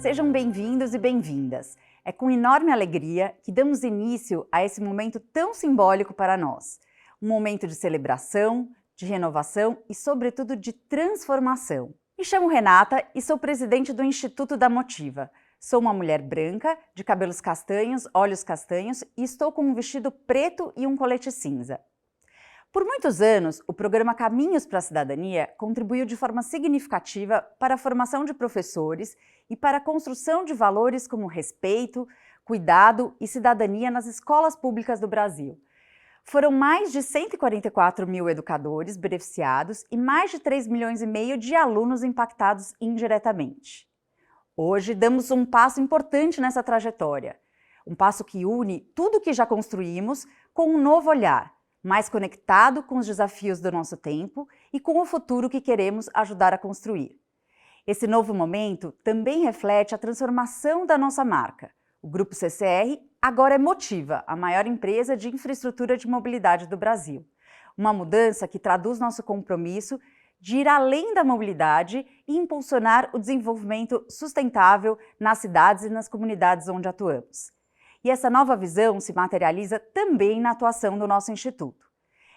Sejam bem-vindos e bem-vindas. É com enorme alegria que damos início a esse momento tão simbólico para nós. Um momento de celebração, de renovação e, sobretudo, de transformação. Me chamo Renata e sou presidente do Instituto da Motiva. Sou uma mulher branca, de cabelos castanhos, olhos castanhos e estou com um vestido preto e um colete cinza. Por muitos anos, o programa Caminhos para a Cidadania contribuiu de forma significativa para a formação de professores e para a construção de valores como respeito, cuidado e cidadania nas escolas públicas do Brasil. Foram mais de 144 mil educadores beneficiados e mais de 3,5 milhões de alunos impactados indiretamente. Hoje, damos um passo importante nessa trajetória. Um passo que une tudo o que já construímos com um novo olhar, mais conectado com os desafios do nosso tempo e com o futuro que queremos ajudar a construir. Esse novo momento também reflete a transformação da nossa marca. O Grupo CCR agora é Motiva, a maior empresa de infraestrutura de mobilidade do Brasil. Uma mudança que traduz nosso compromisso de ir além da mobilidade e impulsionar o desenvolvimento sustentável nas cidades e nas comunidades onde atuamos. E essa nova visão se materializa também na atuação do nosso Instituto.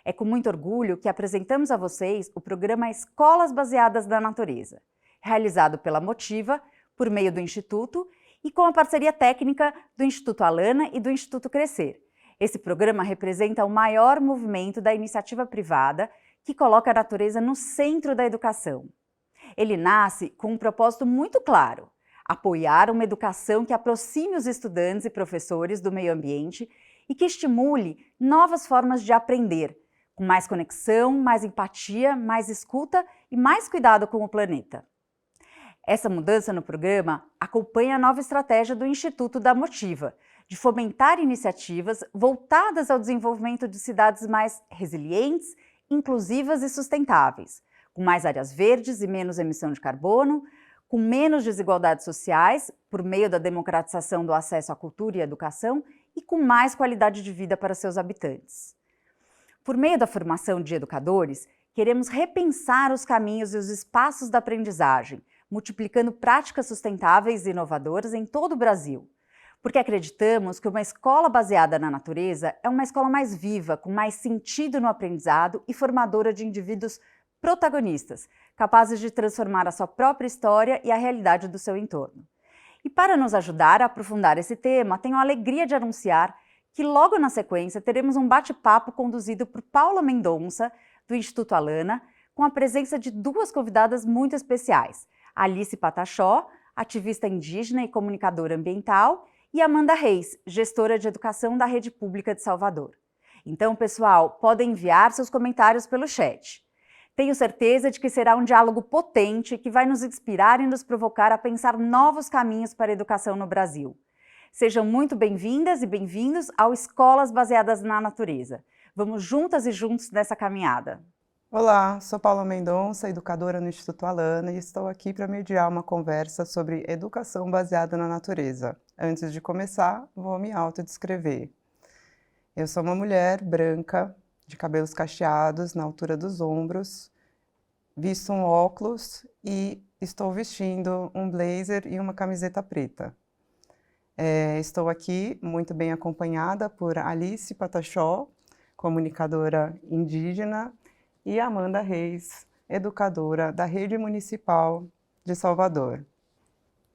É com muito orgulho que apresentamos a vocês o programa Escolas Baseadas na Natureza, realizado pela Motiva, por meio do Instituto e com a parceria técnica do Instituto Alana e do Instituto Crescer. Esse programa representa o maior movimento da iniciativa privada que coloca a natureza no centro da educação. Ele nasce com um propósito muito claro: apoiar uma educação que aproxime os estudantes e professores do meio ambiente e que estimule novas formas de aprender, com mais conexão, mais empatia, mais escuta e mais cuidado com o planeta. Essa mudança no programa acompanha a nova estratégia do Instituto da Motiva, de fomentar iniciativas voltadas ao desenvolvimento de cidades mais resilientes, inclusivas e sustentáveis, com mais áreas verdes e menos emissão de carbono, com menos desigualdades sociais, por meio da democratização do acesso à cultura e à educação, e com mais qualidade de vida para seus habitantes. Por meio da formação de educadores, queremos repensar os caminhos e os espaços da aprendizagem, multiplicando práticas sustentáveis e inovadoras em todo o Brasil. Porque acreditamos que uma escola baseada na natureza é uma escola mais viva, com mais sentido no aprendizado e formadora de indivíduos protagonistas, capazes de transformar a sua própria história e a realidade do seu entorno. E para nos ajudar a aprofundar esse tema, tenho a alegria de anunciar que logo na sequência teremos um bate-papo conduzido por Paula Mendonça, do Instituto Alana, com a presença de duas convidadas muito especiais: Alice Patachó, ativista indígena e comunicadora ambiental, e Amanda Reis, gestora de educação da Rede Pública de Salvador. Então, pessoal, podem enviar seus comentários pelo chat. Tenho certeza de que será um diálogo potente que vai nos inspirar e nos provocar a pensar novos caminhos para a educação no Brasil. Sejam muito bem-vindas e bem-vindos ao Escolas Baseadas na Natureza. Vamos juntas e juntos nessa caminhada. Olá, sou Paula Mendonça, educadora no Instituto Alana, e estou aqui para mediar uma conversa sobre educação baseada na natureza. Antes de começar, vou me autodescrever. Eu sou uma mulher branca, de cabelos cacheados na altura dos ombros, visto um óculos e estou vestindo um blazer e uma camiseta preta. Estou aqui muito bem acompanhada por Alice Patachó, comunicadora indígena, e Amanda Reis, educadora da Rede Municipal de Salvador.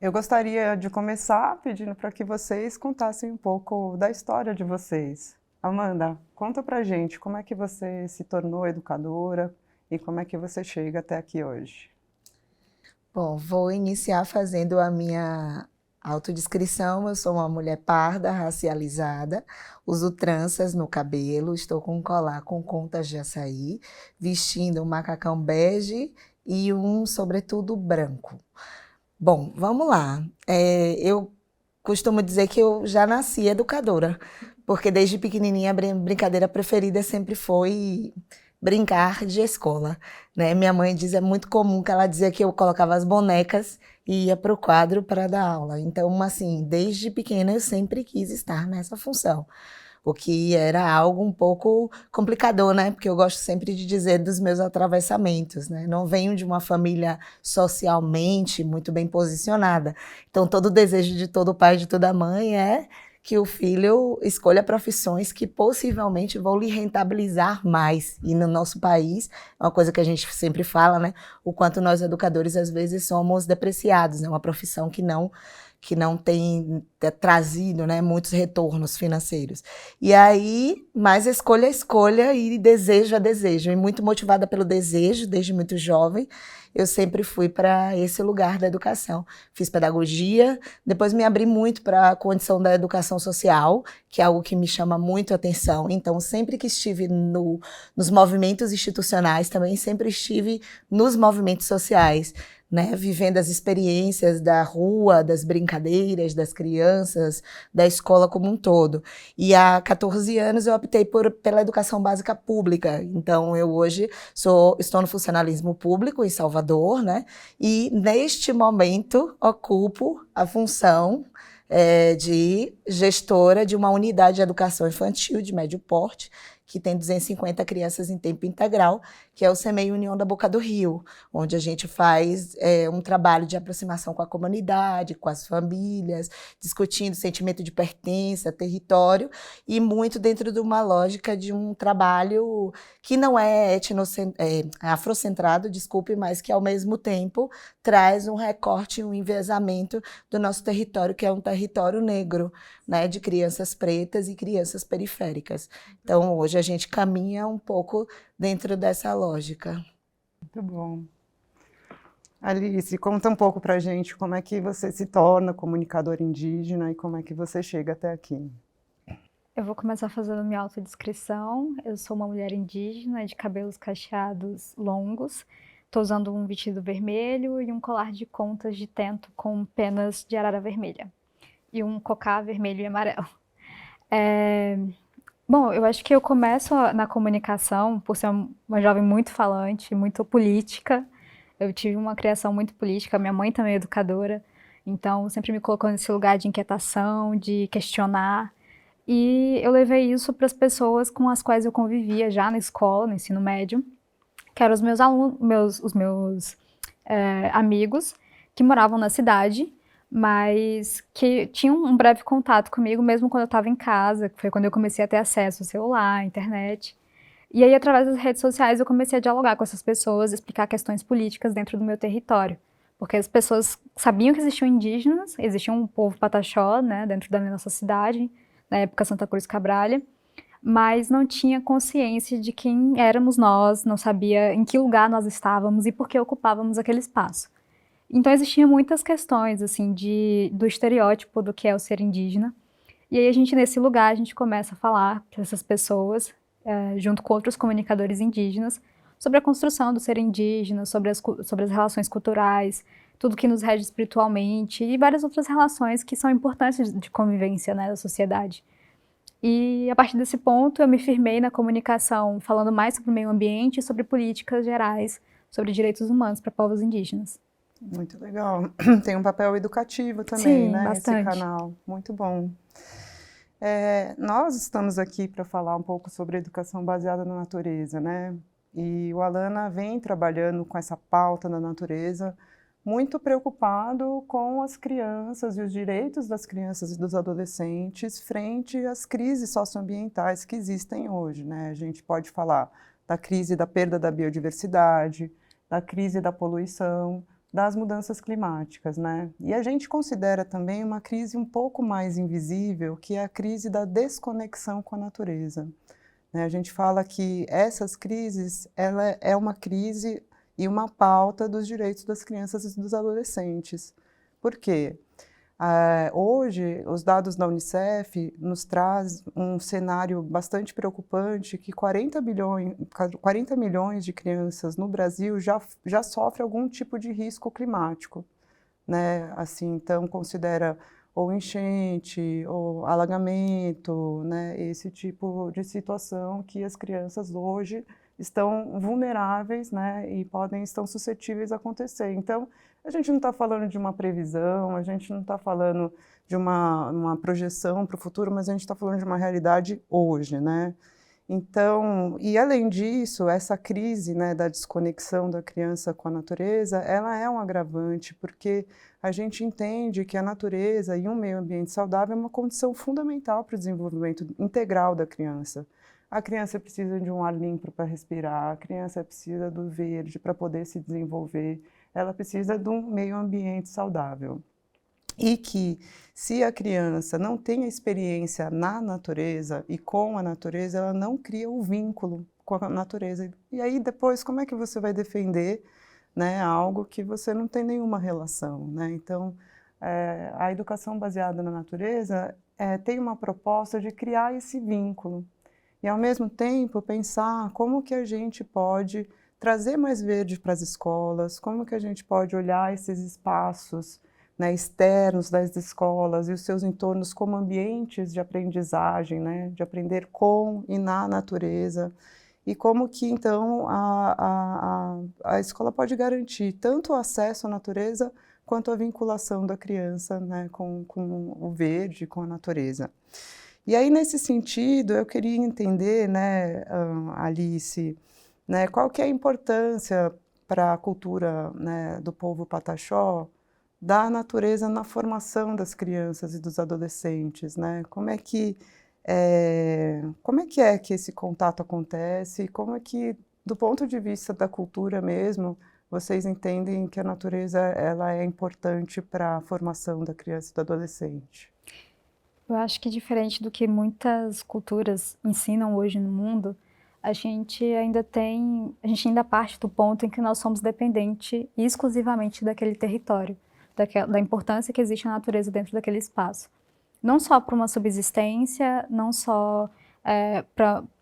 Eu gostaria de começar pedindo para que vocês contassem um pouco da história de vocês. Amanda, conta pra gente como é que você se tornou educadora e como é que você chega até aqui hoje. Bom, vou iniciar fazendo a minha autodescrição. Eu sou uma mulher parda, racializada, uso tranças no cabelo, estou com um colar com contas de açaí, vestindo um macacão bege e um sobretudo branco. Bom, vamos lá. Eu costumo dizer que eu já nasci educadora, porque desde pequenininha a brincadeira preferida sempre foi brincar de escola, né? Minha mãe diz, é muito comum que ela dizia que eu colocava as bonecas e ia para o quadro para dar aula. Então, assim, desde pequena eu sempre quis estar nessa função. o que era algo um pouco complicador, né? Porque eu gosto sempre de dizer dos meus atravessamentos, né? Não venho de uma família socialmente muito bem posicionada. Então, todo o desejo de todo pai e de toda mãe é que o filho escolha profissões que possivelmente vão lhe rentabilizar mais. E no nosso país, é uma coisa que a gente sempre fala, né? O quanto nós educadores, às vezes, somos depreciados, né? Uma profissão que não tem trazido, né, muitos retornos financeiros. E aí, mais escolha é escolha e desejo é desejo. E muito motivada pelo desejo, desde muito jovem, eu sempre fui para esse lugar da educação. Fiz pedagogia, depois me abri muito para a condição da educação social, que é algo que me chama muito a atenção. Então, sempre que estive nos movimentos institucionais, também sempre estive nos movimentos sociais, né, vivendo as experiências da rua, das brincadeiras, das crianças, da escola como um todo. E há 14 anos eu optei pela educação básica pública. Então, eu hoje estou no funcionalismo público em Salvador, né, e neste momento ocupo a função de gestora de uma unidade de educação infantil de médio porte, que tem 250 crianças em tempo integral, que é o CEMEI União da Boca do Rio, onde a gente faz um trabalho de aproximação com a comunidade, com as famílias, discutindo sentimento de pertença, território, e muito dentro de uma lógica de um trabalho que não é afrocentrado, desculpe, mas que ao mesmo tempo traz um recorte, um enviesamento do nosso território, que é um território negro, né, de crianças pretas e crianças periféricas. Então, hoje a gente caminha um pouco dentro dessa lógica. Muito bom. Alice, conta um pouco pra gente como é que você se torna comunicadora indígena e como é que você chega até aqui. Eu vou começar fazendo minha autodescrição. Eu sou uma mulher indígena de cabelos cacheados longos. Estou usando um vestido vermelho e um colar de contas de tento com penas de arara vermelha. E um cocá vermelho e amarelo. Bom, eu acho que eu começo na comunicação por ser uma jovem muito falante, muito política. Eu tive uma criação muito política, minha mãe também é educadora, então sempre me colocou nesse lugar de inquietação, de questionar. E eu levei isso para as pessoas com as quais eu convivia já na escola, no ensino médio, que eram os meus alunos, os meus amigos que moravam na cidade, mas que tinham um breve contato comigo mesmo quando eu estava em casa, que foi quando eu comecei a ter acesso ao celular, à internet. E aí, através das redes sociais, eu comecei a dialogar com essas pessoas, explicar questões políticas dentro do meu território. Porque as pessoas sabiam que existiam indígenas, existia um povo pataxó, né, dentro da nossa cidade, na época Santa Cruz Cabralha, mas não tinha consciência de quem éramos nós, não sabia em que lugar nós estávamos e por que ocupávamos aquele espaço. Então existiam muitas questões, assim, do estereótipo do que é o ser indígena. E aí nesse lugar, a gente começa a falar para essas pessoas, junto com outros comunicadores indígenas, sobre a construção do ser indígena, sobre as relações culturais, tudo que nos rege espiritualmente e várias outras relações que são importantes de convivência, né, da sociedade. E a partir desse ponto, eu me firmei na comunicação, falando mais sobre o meio ambiente e sobre políticas gerais, sobre direitos humanos para povos indígenas. Muito legal. Tem um papel educativo também, Sim, né? bastante. Esse canal. Muito bom. Nós estamos aqui para falar um pouco sobre educação baseada na natureza, né? E o Alana vem trabalhando com essa pauta da natureza, muito preocupado com as crianças e os direitos das crianças e dos adolescentes frente às crises socioambientais que existem hoje, né? A gente pode falar da crise da perda da biodiversidade, da crise da poluição, das mudanças climáticas, né? E a gente considera também uma crise um pouco mais invisível, que é a crise da desconexão com a natureza. A gente fala que essas crises, ela é uma crise e uma pauta dos direitos das crianças e dos adolescentes. Por quê? Hoje, os dados da Unicef nos traz um cenário bastante preocupante que 40 milhões de crianças no Brasil já sofrem algum tipo de risco climático, né? Assim, então, considera ou enchente, ou alagamento, né? Esse tipo de situação que as crianças hoje estão vulneráveis, né, e estão suscetíveis a acontecer. Então, a gente não está falando de uma previsão, a gente não está falando de uma projeção para o futuro, mas a gente está falando de uma realidade hoje, né? Então, e além disso, essa crise, né, da desconexão da criança com a natureza, ela é um agravante, porque a gente entende que a natureza e um meio ambiente saudável é uma condição fundamental para o desenvolvimento integral da criança. A criança precisa de um ar limpo para respirar, a criança precisa do verde para poder se desenvolver, ela precisa de um meio ambiente saudável. E que, se a criança não tem a experiência na natureza e com a natureza, ela não cria o vínculo com a natureza. E aí, depois, como é que você vai defender, né, algo que você não tem nenhuma relação, né? Então, a educação baseada na natureza tem uma proposta de criar esse vínculo. E, ao mesmo tempo, pensar como que a gente pode trazer mais verde para as escolas, como que a gente pode olhar esses espaços, né, externos das escolas e os seus entornos como ambientes de aprendizagem, né, de aprender com e na natureza, e como que, então, a escola pode garantir tanto o acesso à natureza quanto a vinculação da criança, né, com o verde, com a natureza. E aí, nesse sentido, eu queria entender, né, Alice, né, qual que é a importância para a cultura, né, do povo Pataxó da natureza na formação das crianças e dos adolescentes, né? Como é que que esse contato acontece? Como é que, do ponto de vista da cultura mesmo, vocês entendem que a natureza ela é importante para a formação da criança e do adolescente? Eu acho que diferente do que muitas culturas ensinam hoje no mundo, a gente ainda parte do ponto em que nós somos dependentes exclusivamente daquele território, da importância que existe na natureza dentro daquele espaço. Não só para uma subsistência, não só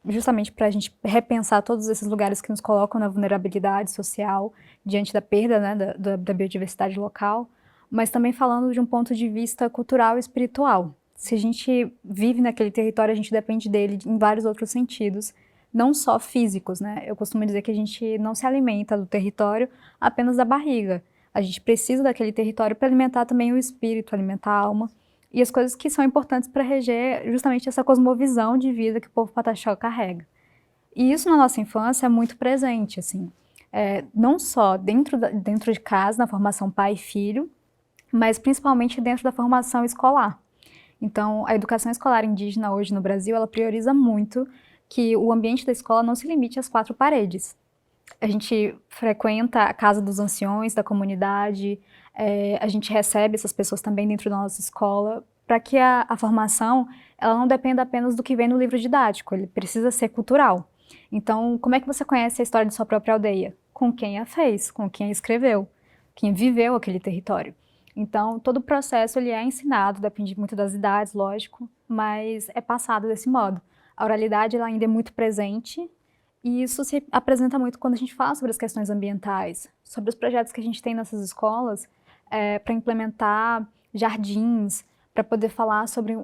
justamente para a gente repensar todos esses lugares que nos colocam na vulnerabilidade social diante da perda, né, da biodiversidade local, mas também falando de um ponto de vista cultural e espiritual. Se a gente vive naquele território, a gente depende dele em vários outros sentidos, não só físicos, né? Eu costumo dizer que a gente não se alimenta do território apenas da barriga. A gente precisa daquele território para alimentar também o espírito, alimentar a alma e as coisas que são importantes para reger justamente essa cosmovisão de vida que o povo Pataxó carrega. E isso na nossa infância é muito presente, assim, não só dentro de casa, na formação pai e filho, mas principalmente dentro da formação escolar. Então, a educação escolar indígena hoje no Brasil, ela prioriza muito que o ambiente da escola não se limite às 4 paredes. A gente frequenta a casa dos anciões da comunidade, a gente recebe essas pessoas também dentro da nossa escola, para que a formação ela não dependa apenas do que vem no livro didático, ele precisa ser cultural. Então, como é que você conhece a história de sua própria aldeia? Com quem a fez, com quem a escreveu, quem viveu aquele território. Então, todo o processo ele é ensinado, depende muito das idades, lógico, mas é passado desse modo. A oralidade ela ainda é muito presente, e isso se apresenta muito quando a gente fala sobre as questões ambientais, sobre os projetos que a gente tem nessas escolas para implementar jardins, para poder falar sobre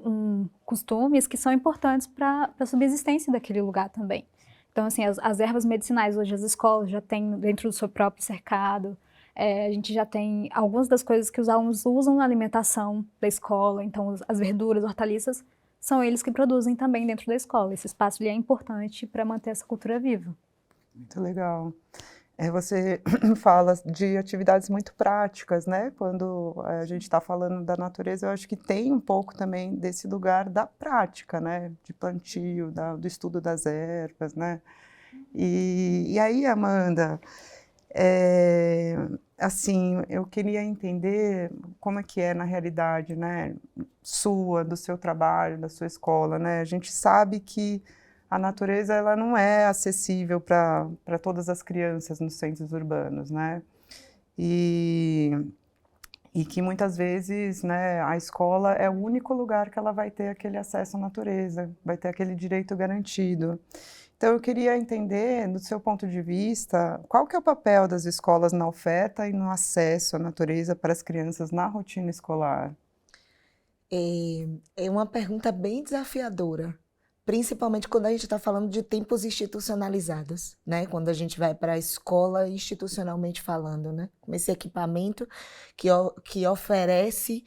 costumes que são importantes para a subsistência daquele lugar também. Então, assim, as ervas medicinais hoje as escolas já têm dentro do seu próprio cercado, a gente já tem algumas das coisas que os alunos usam na alimentação da escola, então as verduras, hortaliças, são eles que produzem também dentro da escola. Esse espaço ele é importante para manter essa cultura viva. Muito legal. Você fala de atividades muito práticas, né? Quando a gente está falando da natureza, eu acho que tem um pouco também desse lugar da prática, né? De plantio, do estudo das ervas, né? E aí, Amanda, assim, eu queria entender como é que é na realidade, né? Sua, do seu trabalho, da sua escola, né? A gente sabe que a natureza ela não é acessível para todas as crianças nos centros urbanos, né? E que muitas vezes, né, a escola é o único lugar que ela vai ter aquele acesso à natureza, vai ter aquele direito garantido. Então, eu queria entender, do seu ponto de vista, qual que é o papel das escolas na oferta e no acesso à natureza para as crianças na rotina escolar? É uma pergunta bem desafiadora, principalmente quando a gente está falando de tempos institucionalizados, né? Quando a gente vai para a escola institucionalmente falando, né? Com esse equipamento que oferece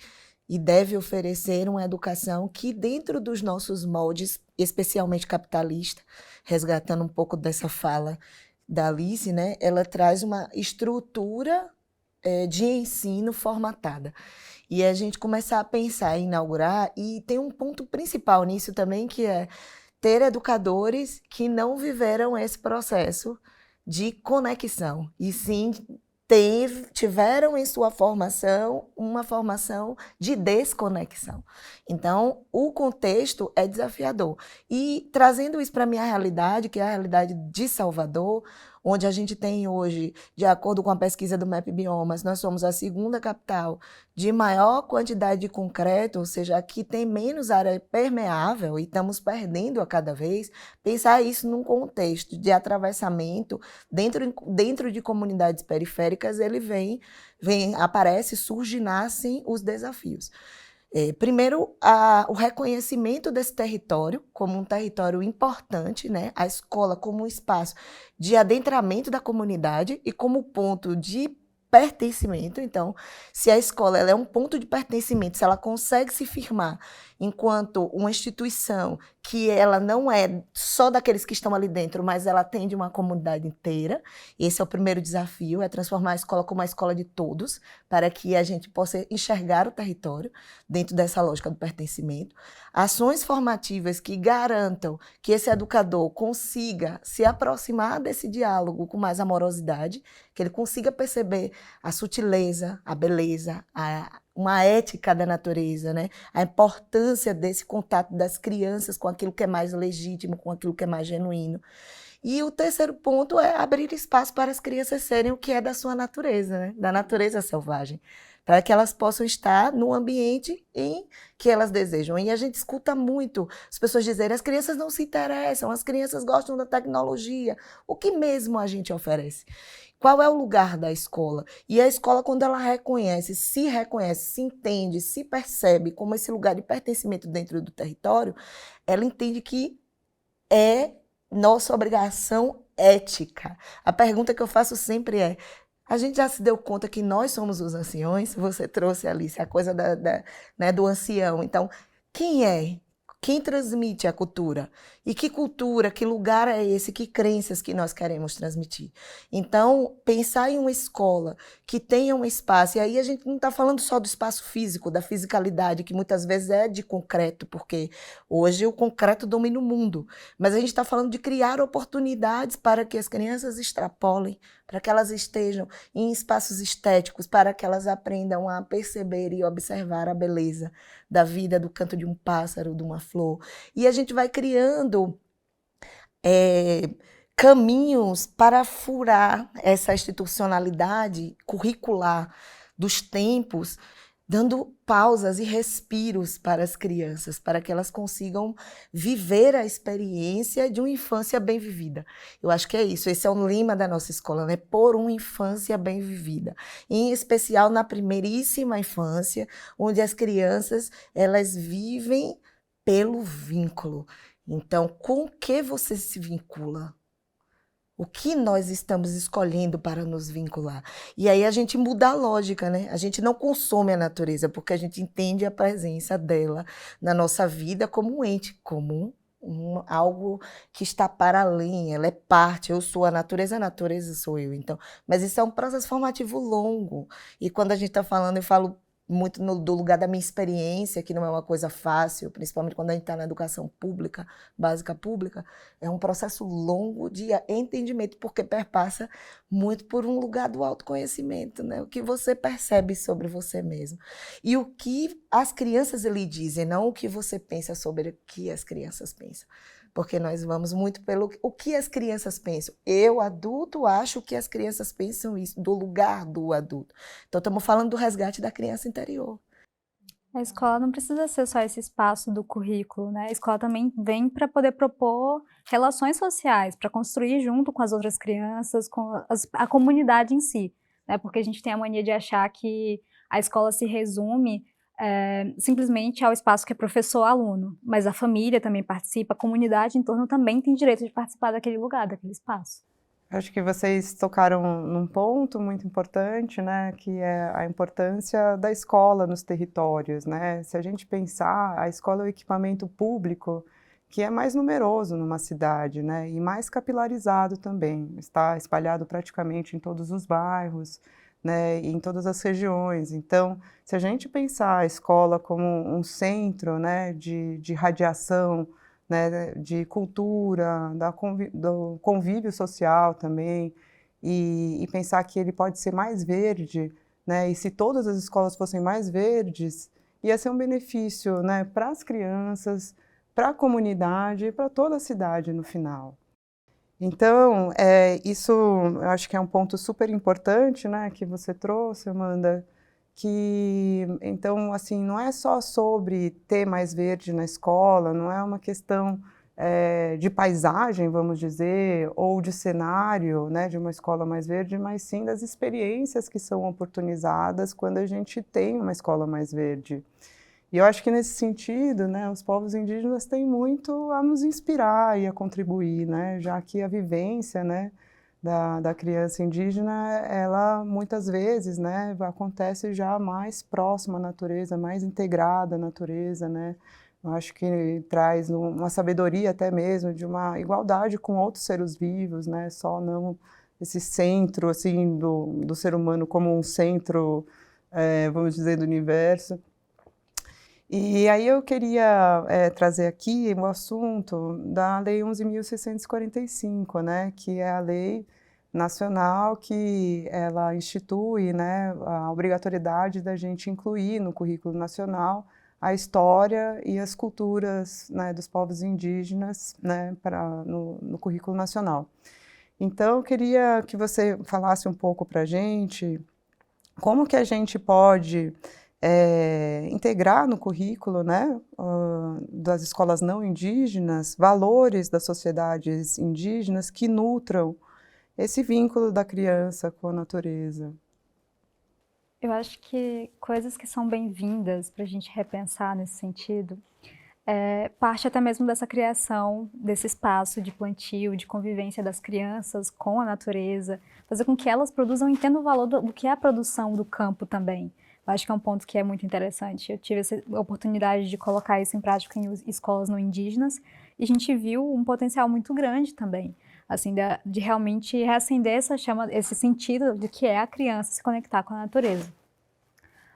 e deve oferecer uma educação que, dentro dos nossos moldes, especialmente capitalista, resgatando um pouco dessa fala da Alice, né? Ela traz uma estrutura de ensino formatada. E a gente começar a pensar em inaugurar, e tem um ponto principal nisso também, que é ter educadores que não viveram esse processo de conexão, e sim tiveram em sua formação uma formação de desconexão. Então, o contexto é desafiador. E trazendo isso para a minha realidade, que é a realidade de Salvador, onde a gente tem hoje, de acordo com a pesquisa do MAP Biomas, nós somos a segunda capital de maior quantidade de concreto, ou seja, aqui tem menos área permeável e estamos perdendo a cada vez. Pensar isso num contexto de atravessamento dentro de comunidades periféricas, ele aparece, surge, nascem os desafios. Primeiro, o reconhecimento desse território como um território importante, né? A escola como um espaço de adentramento da comunidade e como ponto de pertencimento. Então, se a escola ela é um ponto de pertencimento, se ela consegue se firmar enquanto uma instituição que ela não é só daqueles que estão ali dentro, mas ela atende uma comunidade inteira, esse é o primeiro desafio, é transformar a escola como uma escola de todos, para que a gente possa enxergar o território dentro dessa lógica do pertencimento. Ações formativas que garantam que esse educador consiga se aproximar desse diálogo com mais amorosidade, que ele consiga perceber a sutileza, a beleza, uma ética da natureza, né? A importância desse contato das crianças com aquilo que é mais legítimo, com aquilo que é mais genuíno. E o terceiro ponto é abrir espaço para as crianças serem o que é da sua natureza, né? Da natureza selvagem, para que elas possam estar no ambiente em que elas desejam. E a gente escuta muito as pessoas dizerem: as crianças não se interessam, as crianças gostam da tecnologia. O que mesmo a gente oferece? Qual é o lugar da escola? E a escola, quando ela reconhece, se entende, se percebe como esse lugar de pertencimento dentro do território, ela entende que é nossa obrigação ética. A pergunta que eu faço sempre é: a gente já se deu conta que nós somos os anciões? Você trouxe, Alice, a coisa né, do ancião. Então, quem é? Quem transmite a cultura? E que cultura, que lugar é esse? Que crenças que nós queremos transmitir? Então, pensar em uma escola que tenha um espaço, e aí a gente não está falando só do espaço físico, da fisicalidade, que muitas vezes é de concreto, porque hoje o concreto domina o mundo, mas a gente está falando de criar oportunidades para que as crianças extrapolem, para que elas estejam em espaços estéticos, para que elas aprendam a perceber e observar a beleza da vida, do canto de um pássaro, de uma flor. E a gente vai criando caminhos para furar essa institucionalidade curricular dos tempos, dando pausas e respiros para as crianças, para que elas consigam viver a experiência de uma infância bem vivida. Eu acho que é isso, esse é o lema da nossa escola, né? Por uma infância bem vivida. Em especial na primeiríssima infância, onde as crianças, elas vivem pelo vínculo. Então, com o que você se vincula? O que nós estamos escolhendo para nos vincular? E aí a gente muda a lógica, né? A gente não consome a natureza, porque a gente entende a presença dela na nossa vida como um ente, como algo que está para além, ela é parte, eu sou a natureza sou eu. Então, mas isso é um processo formativo longo. E quando a gente está falando, eu falo muito do lugar da minha experiência, que não é uma coisa fácil, principalmente quando a gente está na educação pública, básica pública, é um processo longo de entendimento, porque perpassa muito por um lugar do autoconhecimento, né? O que você percebe sobre você mesmo. E o que as crianças lhe dizem, não o que você pensa sobre o que as crianças pensam. Porque nós vamos muito pelo o que as crianças pensam. Eu, adulto, acho que as crianças pensam isso, do lugar do adulto. Então, estamos falando do resgate da criança interior. A escola não precisa ser só esse espaço do currículo, né? A escola também vem para poder propor relações sociais, para construir junto com as outras crianças, com a comunidade em si, né? Porque a gente tem a mania de achar que a escola se resume simplesmente ao espaço que é professor-aluno, mas a família também participa, a comunidade em torno também tem direito de participar daquele lugar, daquele espaço. Acho que vocês tocaram num ponto muito importante, né, que é a importância da escola nos territórios, né? Se a gente pensar, a escola é o equipamento público que é mais numeroso numa cidade, né, e mais capilarizado também, está espalhado praticamente em todos os bairros, né, e em todas as regiões. Então, se a gente pensar a escola como um centro, né, de radiação, né, de cultura, do convívio social também, e pensar que ele pode ser mais verde, né, e se todas as escolas fossem mais verdes, ia ser um benefício, né, para as crianças, para a comunidade e para toda a cidade no final. Então, isso eu acho que é um ponto super importante, né, que você trouxe, Amanda, que, então, assim, não é só sobre ter mais verde na escola, não é uma questão de paisagem, vamos dizer, ou de cenário, né, de uma escola mais verde, mas sim das experiências que são oportunizadas quando a gente tem uma escola mais verde. E eu acho que nesse sentido, né, os povos indígenas têm muito a nos inspirar e a contribuir, né, já que a vivência, né, da criança indígena, ela muitas vezes, né, acontece já mais próxima à natureza, mais integrada à natureza, né. Eu acho que traz uma sabedoria até mesmo de uma igualdade com outros seres vivos, né, só não esse centro, assim, do ser humano como um centro, vamos dizer, do universo. E aí eu queria trazer aqui o assunto da Lei 11.645, né, que é a lei nacional que ela institui, né, a obrigatoriedade da gente incluir no currículo nacional a história e as culturas, né, dos povos indígenas, né, no currículo nacional. Então, eu queria que você falasse um pouco para a gente como que a gente pode integrar no currículo, né, das escolas não indígenas, valores das sociedades indígenas que nutram esse vínculo da criança com a natureza. Eu acho que coisas que são bem-vindas para a gente repensar nesse sentido, parte até mesmo dessa criação desse espaço de plantio, de convivência das crianças com a natureza, fazer com que elas produzam e entendam o valor do que é a produção do campo também. Eu acho que é um ponto que é muito interessante. Eu tive essa oportunidade de colocar isso em prática em escolas não indígenas e a gente viu um potencial muito grande também, assim, de realmente reacender essa chama, esse sentido de que é a criança se conectar com a natureza.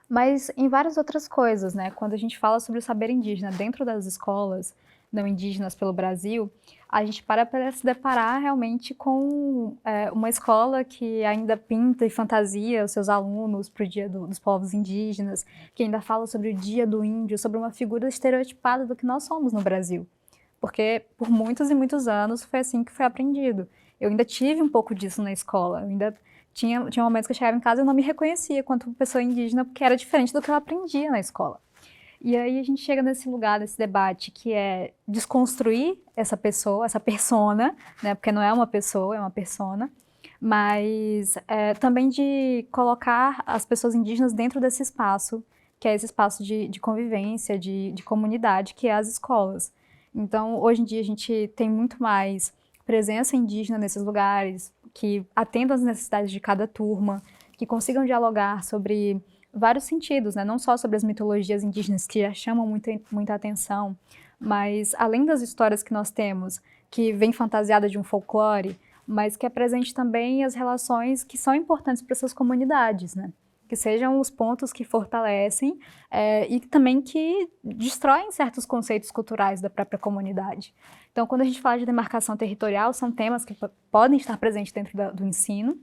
Mas em várias outras coisas, né? Quando a gente fala sobre o saber indígena dentro das escolas não indígenas pelo Brasil, a gente para se deparar realmente com uma escola que ainda pinta e fantasia os seus alunos para o Dia dos Povos Indígenas, que ainda fala sobre o Dia do Índio, sobre uma figura estereotipada do que nós somos no Brasil. Porque por muitos e muitos anos foi assim que foi aprendido. Eu ainda tive um pouco disso na escola, eu ainda tinha momentos que eu chegava em casa e eu não me reconhecia quanto pessoa indígena, porque era diferente do que eu aprendia na escola. E aí a gente chega nesse lugar, nesse debate, que é desconstruir essa pessoa, essa persona, né, porque não é uma pessoa, é uma persona, mas também de colocar as pessoas indígenas dentro desse espaço, que é esse espaço de convivência, de comunidade, que é as escolas. Então, hoje em dia, a gente tem muito mais presença indígena nesses lugares, que atendam às necessidades de cada turma, que consigam dialogar sobre vários sentidos, né? Não só sobre as mitologias indígenas, que já chamam muita atenção, mas além das histórias que nós temos, que vem fantasiada de um folclore, mas que é presente também as relações que são importantes para essas comunidades, né? Que sejam os pontos que fortalecem e também que destroem certos conceitos culturais da própria comunidade. Então, quando a gente fala de demarcação territorial, são temas que podem estar presentes dentro do ensino,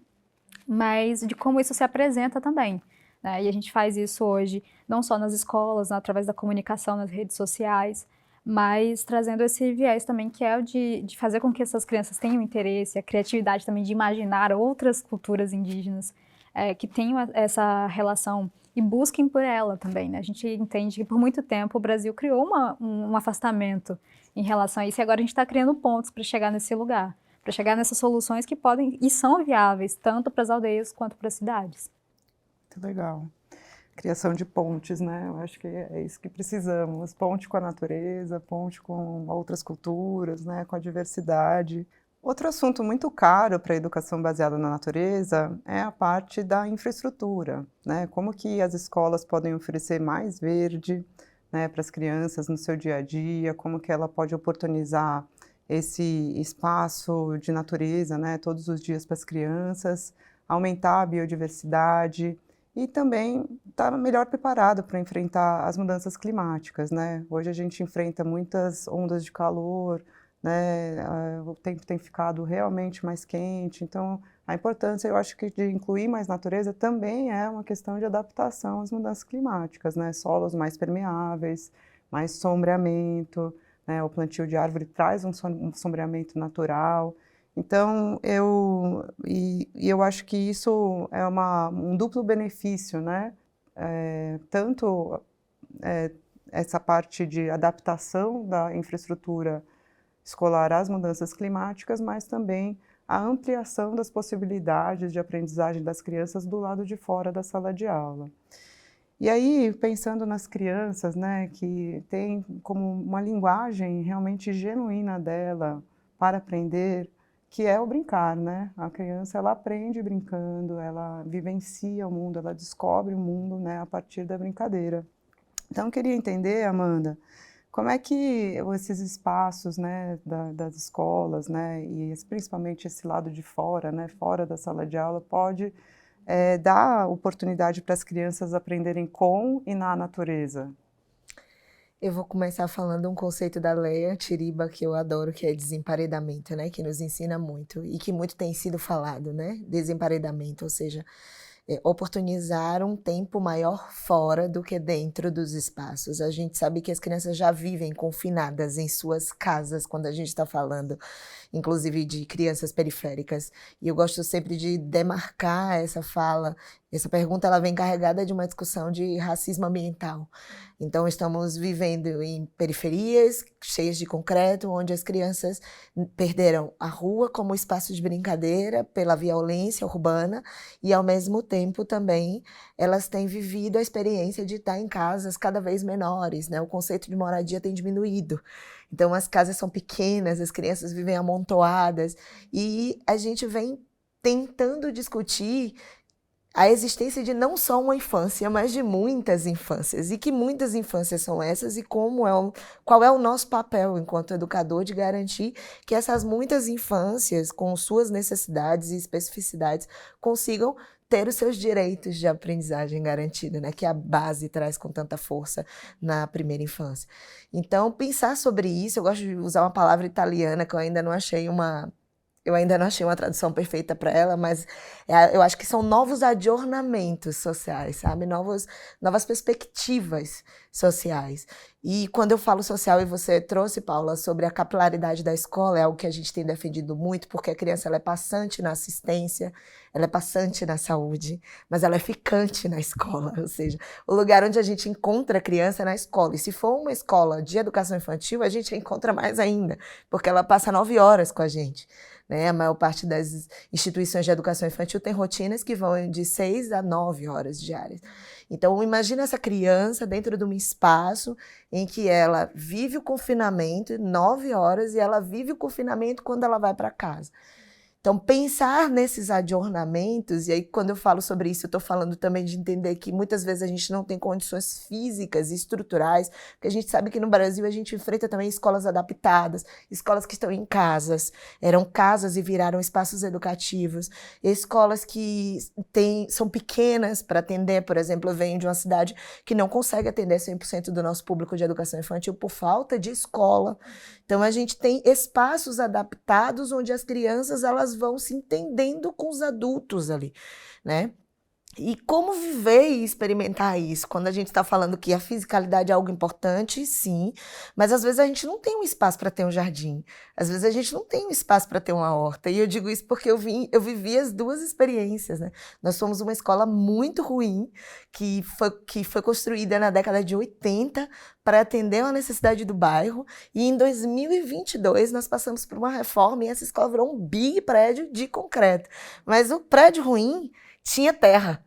mas de como isso se apresenta também, né? E a gente faz isso hoje, não só nas escolas, através da comunicação nas redes sociais, mas trazendo esse viés também, que é o de fazer com que essas crianças tenham interesse, a criatividade também de imaginar outras culturas indígenas, que tenham essa relação e busquem por ela também, né? A gente entende que por muito tempo o Brasil criou um afastamento em relação a isso, e agora a gente está criando pontos para chegar nesse lugar, para chegar nessas soluções que podem e são viáveis, tanto para as aldeias quanto para as cidades. Muito legal. criação de pontes, né? Eu acho que é isso que precisamos, ponte com a natureza, ponte com outras culturas, né? Com a diversidade. Outro assunto muito caro para a educação baseada na natureza é a parte da infraestrutura, né? Como que as escolas podem oferecer mais verde, né, para as crianças no seu dia a dia, como que ela pode oportunizar esse espaço de natureza, né, todos os dias para as crianças, aumentar a biodiversidade e também estar melhor preparado para enfrentar as mudanças climáticas, né? Hoje a gente enfrenta muitas ondas de calor, né? O tempo tem ficado realmente mais quente, então a importância, eu acho que de incluir mais natureza também é uma questão de adaptação às mudanças climáticas, né? Solos mais permeáveis, mais sombreamento, né? O plantio de árvore traz um sombreamento natural. Então, eu acho que isso é um duplo benefício, né? Tanto essa parte de adaptação da infraestrutura escolar às mudanças climáticas, mas também a ampliação das possibilidades de aprendizagem das crianças do lado de fora da sala de aula. E aí, pensando nas crianças, né, que tem como uma linguagem realmente genuína dela para aprender, que é o brincar, né? A criança, ela aprende brincando, ela vivencia o mundo, ela descobre o mundo, né, a partir da brincadeira. Então, eu queria entender, Amanda, como é que esses espaços, né, das escolas, né, e principalmente esse lado de fora, né, fora da sala de aula, pode dar oportunidade para as crianças aprenderem com e na natureza? Eu vou começar falando um conceito da Leia Tiriba que eu adoro, que é desemparedamento, né, que nos ensina muito e que muito tem sido falado, né, desemparedamento, ou seja, oportunizar um tempo maior fora do que dentro dos espaços. A gente sabe que as crianças já vivem confinadas em suas casas, quando a gente está falando, inclusive, de crianças periféricas. E eu gosto sempre de demarcar essa fala. Essa pergunta ela vem carregada de uma discussão de racismo ambiental. Então, estamos vivendo em periferias cheias de concreto, onde as crianças perderam a rua como espaço de brincadeira pela violência urbana e, ao mesmo tempo, também elas têm vivido a experiência de estar em casas cada vez menores, né? O conceito de moradia tem diminuído. Então, as casas são pequenas, as crianças vivem amontoadas e a gente vem tentando discutir a existência de não só uma infância, mas de muitas infâncias. E que muitas infâncias são essas e qual é o nosso papel enquanto educador de garantir que essas muitas infâncias, com suas necessidades e especificidades, consigam ter os seus direitos de aprendizagem garantida, né? Que a base traz com tanta força na primeira infância. Então, pensar sobre isso, eu gosto de usar uma palavra italiana que eu ainda não achei uma tradução perfeita para ela, mas eu acho que são novos adornamentos sociais, sabe? Novas perspectivas sociais. E quando eu falo social, e você trouxe, Paula, sobre a capilaridade da escola, é algo que a gente tem defendido muito, porque a criança ela é passante na assistência, ela é passante na saúde, mas ela é ficante na escola, ou seja, o lugar onde a gente encontra a criança é na escola. E se for uma escola de educação infantil, a gente a encontra mais ainda, porque ela passa 9 horas com a gente. Né? A maior parte das instituições de educação infantil tem rotinas que vão de 6 a 9 horas diárias. Então, imagina essa criança dentro de um espaço em que ela vive o confinamento 9 horas e ela vive o confinamento quando ela vai para casa. Então, pensar nesses adornamentos, e aí quando eu falo sobre isso, eu estou falando também de entender que muitas vezes a gente não tem condições físicas e estruturais, porque a gente sabe que no Brasil a gente enfrenta também escolas adaptadas, escolas que estão em casas, eram casas e viraram espaços educativos, escolas que são pequenas para atender, por exemplo, eu venho de uma cidade que não consegue atender 100% do nosso público de educação infantil por falta de escola. Então, a gente tem espaços adaptados onde as crianças elas vão se entendendo com os adultos ali, né? E como viver e experimentar isso? Quando a gente está falando que a fisicalidade é algo importante, sim, mas às vezes a gente não tem um espaço para ter um jardim, às vezes a gente não tem um espaço para ter uma horta, e eu digo isso porque eu vivi as duas experiências, né? Nós fomos uma escola muito ruim, que foi construída na década de 80 para atender uma necessidade do bairro, e em 2022 nós passamos por uma reforma e essa escola virou um big prédio de concreto, mas o prédio ruim tinha terra.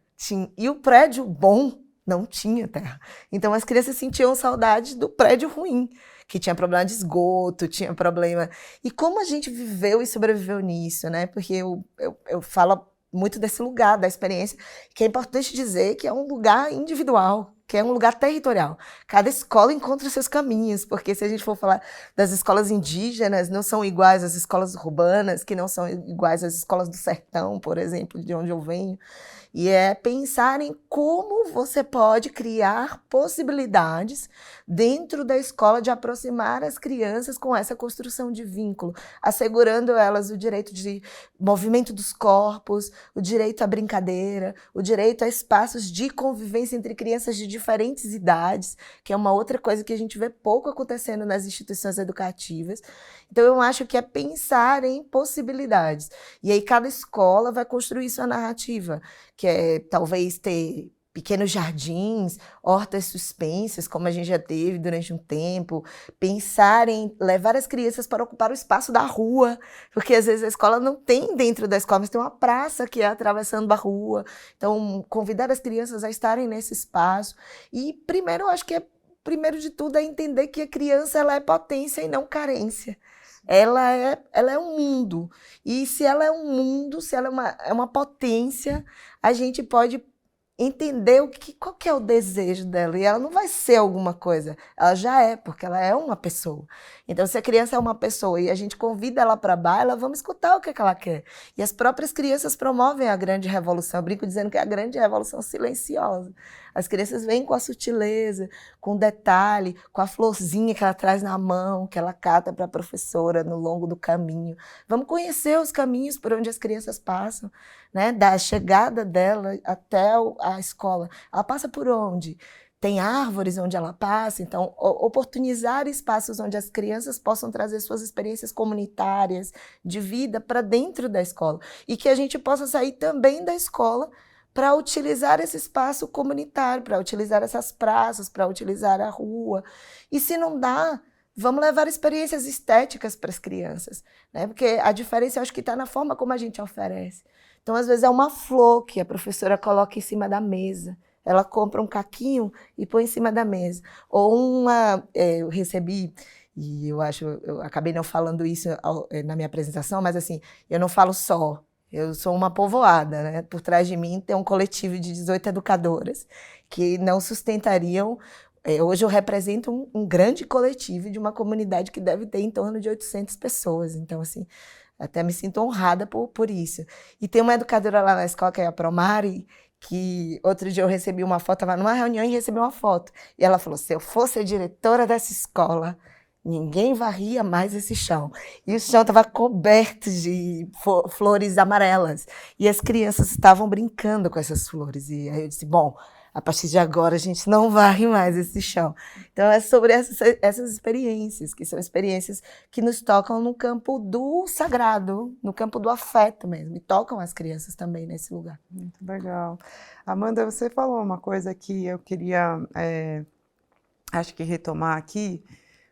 E o prédio bom não tinha terra. Então as crianças sentiam saudade do prédio ruim, que tinha problema de esgoto, tinha problema... E como a gente viveu e sobreviveu nisso, né? Porque eu falo muito desse lugar, da experiência, que é importante dizer que é um lugar individual, que é um lugar territorial. Cada escola encontra seus caminhos, porque se a gente for falar das escolas indígenas, não são iguais às escolas urbanas, que não são iguais às escolas do sertão, por exemplo, de onde eu venho. E é pensar em como você pode criar possibilidades dentro da escola de aproximar as crianças com essa construção de vínculo, assegurando elas o direito de movimento dos corpos, o direito à brincadeira, o direito a espaços de convivência entre crianças de diferentes idades, que é uma outra coisa que a gente vê pouco acontecendo nas instituições educativas. Então, eu acho que é pensar em possibilidades. E aí, cada escola vai construir sua narrativa, que é talvez ter pequenos jardins, hortas suspensas, como a gente já teve durante um tempo, pensar em levar as crianças para ocupar o espaço da rua, porque às vezes a escola não tem dentro da escola, mas tem uma praça que é atravessando a rua. Então, convidar as crianças a estarem nesse espaço. E primeiro, eu acho que primeiro de tudo é entender que a criança ela é potência e não carência. Ela é um mundo, e se ela é um mundo, se ela é uma potência, a gente pode entender qual que é o desejo dela, e ela não vai ser alguma coisa, ela já é, porque ela é uma pessoa. Então, se a criança é uma pessoa e a gente convida ela para baila, vamos escutar o que ela quer. E as próprias crianças promovem a grande revolução. Eu brinco dizendo que é a grande revolução silenciosa. As crianças vêm com a sutileza, com o detalhe, com a florzinha que ela traz na mão, que ela cata para a professora no longo do caminho. Vamos conhecer os caminhos por onde as crianças passam, né? Da chegada dela até a escola. Ela passa por onde? Tem árvores onde ela passa, então oportunizar espaços onde as crianças possam trazer suas experiências comunitárias de vida para dentro da escola e que a gente possa sair também da escola para utilizar esse espaço comunitário, para utilizar essas praças, para utilizar a rua. E se não dá, vamos levar experiências estéticas para as crianças, né? Porque a diferença eu acho que está na forma como a gente oferece. Então, às vezes, é uma flor que a professora coloca em cima da mesa. Ela compra um caquinho e põe em cima da mesa. Ou eu recebi, e eu acabei não falando isso na minha apresentação, mas assim, eu não falo só. Eu sou uma povoada, né? Por trás de mim tem um coletivo de 18 educadoras que não sustentariam. Hoje eu represento um grande coletivo de uma comunidade que deve ter em torno de 800 pessoas. Então, assim, até me sinto honrada por isso. E tem uma educadora lá na escola, que é a Promari, que outro dia eu recebi uma foto, estava numa reunião e recebi uma foto. E ela falou, se eu fosse a diretora dessa escola, ninguém varria mais esse chão. E o chão estava coberto de flores amarelas. E as crianças estavam brincando com essas flores. E aí eu disse, bom, a partir de agora a gente não varre mais esse chão. Então é sobre essas experiências, que são experiências que nos tocam no campo do sagrado, no campo do afeto mesmo. E tocam as crianças também nesse lugar. Muito legal. Amanda, você falou uma coisa que eu queria, acho que retomar aqui,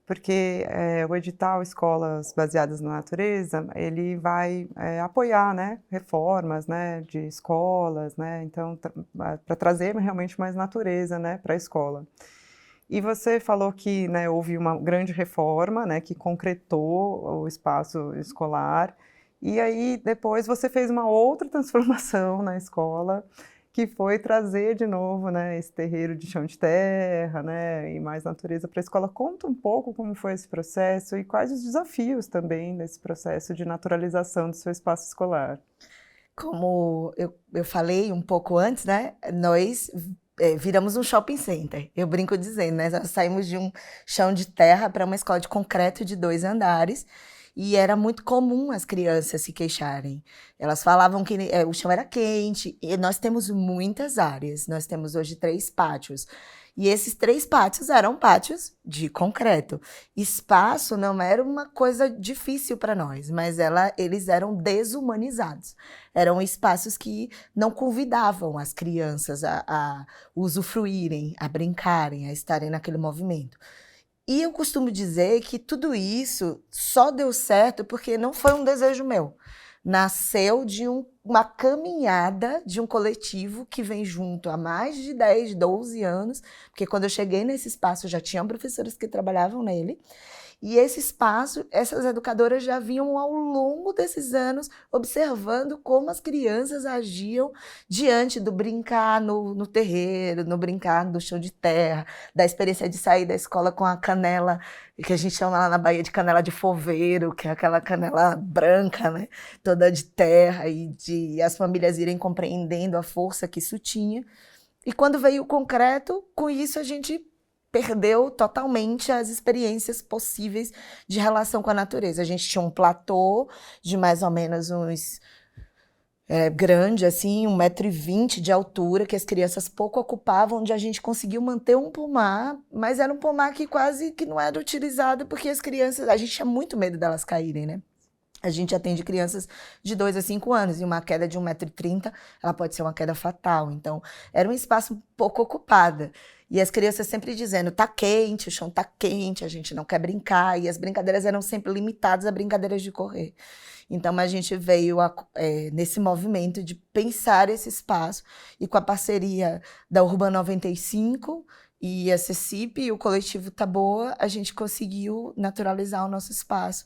porque o edital Escolas Baseadas na Natureza, ele vai apoiar, né, reformas, né, de escolas, né, então, para trazer realmente mais natureza, né, para a escola. E você falou que, né, houve uma grande reforma, né, que concretou o espaço escolar, e aí depois você fez uma outra transformação na escola, que foi trazer de novo, né, esse terreiro de chão de terra, né, e mais natureza para a escola. Conta um pouco como foi esse processo e quais os desafios também desse processo de naturalização do seu espaço escolar. Como eu falei um pouco antes, né, nós viramos um shopping center. Eu brinco dizendo, né, nós saímos de um chão de terra para uma escola de concreto de 2 andares. E era muito comum as crianças se queixarem. Elas falavam que o chão era quente. E nós temos muitas áreas. Nós temos hoje 3 pátios. E esses 3 pátios eram pátios de concreto. Espaço não era uma coisa difícil para nós, mas eles eram desumanizados. Eram espaços que não convidavam as crianças a usufruírem, a brincarem, a estarem naquele movimento. E eu costumo dizer que tudo isso só deu certo porque não foi um desejo meu. nasceu de uma caminhada de um coletivo que vem junto há mais de 10, 12 anos, porque quando eu cheguei nesse espaço já tinham professores que trabalhavam nele, e esse espaço, essas educadoras já vinham ao longo desses anos observando como as crianças agiam diante do brincar no terreiro, no brincar no chão de terra, da experiência de sair da escola com a canela, que a gente chama lá na Bahia de canela de foveiro, que é aquela canela branca, né, toda de terra, e de as famílias irem compreendendo a força que isso tinha. E quando veio o concreto, com isso a gente perdeu totalmente as experiências possíveis de relação com a natureza. A gente tinha um platô de mais ou menos uns grande, assim, 1,20 m de altura, que as crianças pouco ocupavam, onde a gente conseguiu manter um pomar, mas era um pomar que quase que não era utilizado, porque as crianças, a gente tinha muito medo delas caírem, né? A gente atende crianças de 2 a 5 anos, e uma queda de 1,30 m, ela pode ser uma queda fatal. Então, era um espaço pouco ocupado. E as crianças sempre dizendo, tá quente, o chão tá quente, a gente não quer brincar. E as brincadeiras eram sempre limitadas a brincadeiras de correr. Então, a gente veio nesse movimento de pensar esse espaço. E com a parceria da Urban 95 e a CECIP e o coletivo Taboa, a gente conseguiu naturalizar o nosso espaço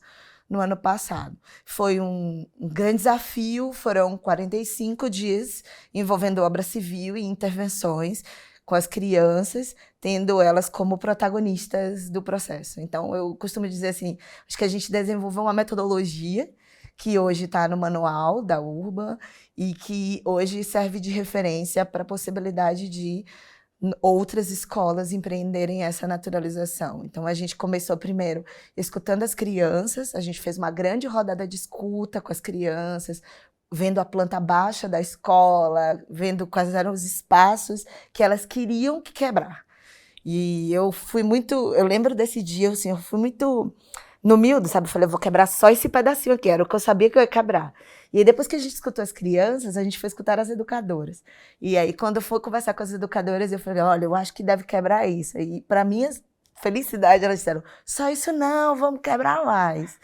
no ano passado. Foi um grande desafio, foram 45 dias envolvendo obra civil e intervenções com as crianças, tendo elas como protagonistas do processo. Então, eu costumo dizer assim, acho que a gente desenvolveu uma metodologia que hoje está no manual da Urban e que hoje serve de referência para a possibilidade de outras escolas empreenderem essa naturalização. Então, a gente começou primeiro escutando as crianças, a gente fez uma grande rodada de escuta com as crianças, vendo a planta baixa da escola, vendo quais eram os espaços que elas queriam quebrar. E eu lembro desse dia, assim, eu fui muito no miúdo, sabe? Eu falei, eu vou quebrar só esse pedacinho aqui, era o que eu sabia que eu ia quebrar. E aí, depois que a gente escutou as crianças, a gente foi escutar as educadoras. E aí, quando eu fui conversar com as educadoras, eu falei, olha, eu acho que deve quebrar isso. E para minha felicidade, elas disseram, só isso não, vamos quebrar mais.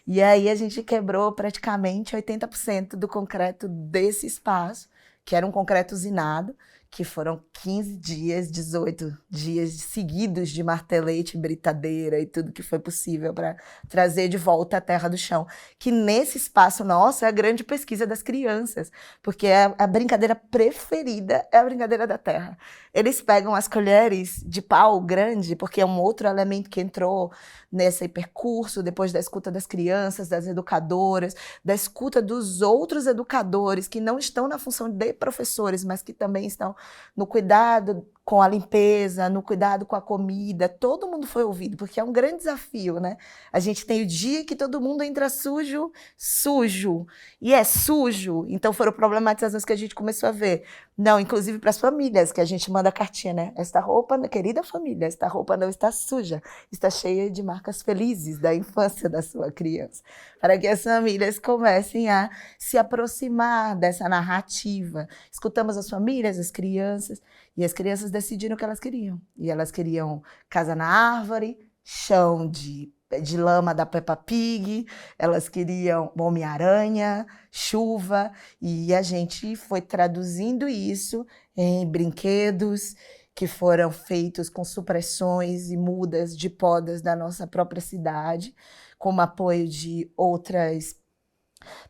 E aí a gente quebrou praticamente 80% do concreto desse espaço, que era um concreto usinado, que foram 15 dias, 18 dias seguidos de martelete, britadeira e tudo que foi possível para trazer de volta a terra do chão. Que nesse espaço nosso é a grande pesquisa das crianças, porque a brincadeira preferida é a brincadeira da terra. Eles pegam as colheres de pau grande, porque é um outro elemento que entrou nesse percurso, depois da escuta das crianças, das educadoras, da escuta dos outros educadores que não estão na função de professores, mas que também estão no cuidado com a limpeza, no cuidado com a comida. Todo mundo foi ouvido, porque é um grande desafio, né? A gente tem o dia que todo mundo entra sujo, e é sujo. Então foram problematizações que a gente começou a ver. Não, inclusive para as famílias, que a gente manda cartinha, né? Esta roupa, querida família, esta roupa não está suja, está cheia de marcas felizes da infância da sua criança. Para que as famílias comecem a se aproximar dessa narrativa. Escutamos as famílias, as crianças, e as crianças decidiram o que elas queriam. E elas queriam casa na árvore, chão de lama da Peppa Pig, elas queriam Homem-Aranha, chuva, e a gente foi traduzindo isso em brinquedos que foram feitos com supressões e mudas de podas da nossa própria cidade, com o apoio de outras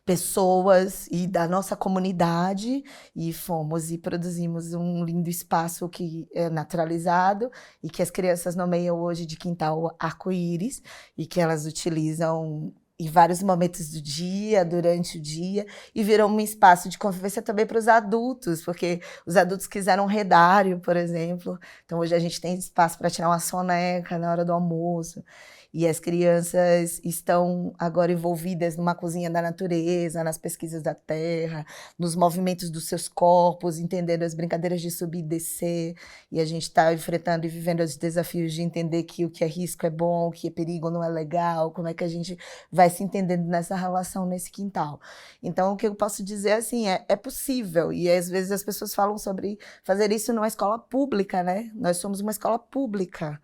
pessoas e da nossa comunidade, e fomos e produzimos um lindo espaço que é naturalizado e que as crianças nomeiam hoje de quintal arco-íris e que elas utilizam em vários momentos do dia, durante o dia, e virou um espaço de convivência também para os adultos, porque os adultos quiseram um redário, por exemplo. Então hoje a gente tem espaço para tirar uma soneca na hora do almoço. E as crianças estão agora envolvidas numa cozinha da natureza, nas pesquisas da terra, nos movimentos dos seus corpos, entendendo as brincadeiras de subir e descer. E a gente está enfrentando e vivendo os desafios de entender que o que é risco é bom, o que é perigo não é legal, como é que a gente vai se entendendo nessa relação nesse quintal. Então, o que eu posso dizer assim, é possível. E às vezes as pessoas falam sobre fazer isso numa escola pública, né? Nós somos uma escola pública.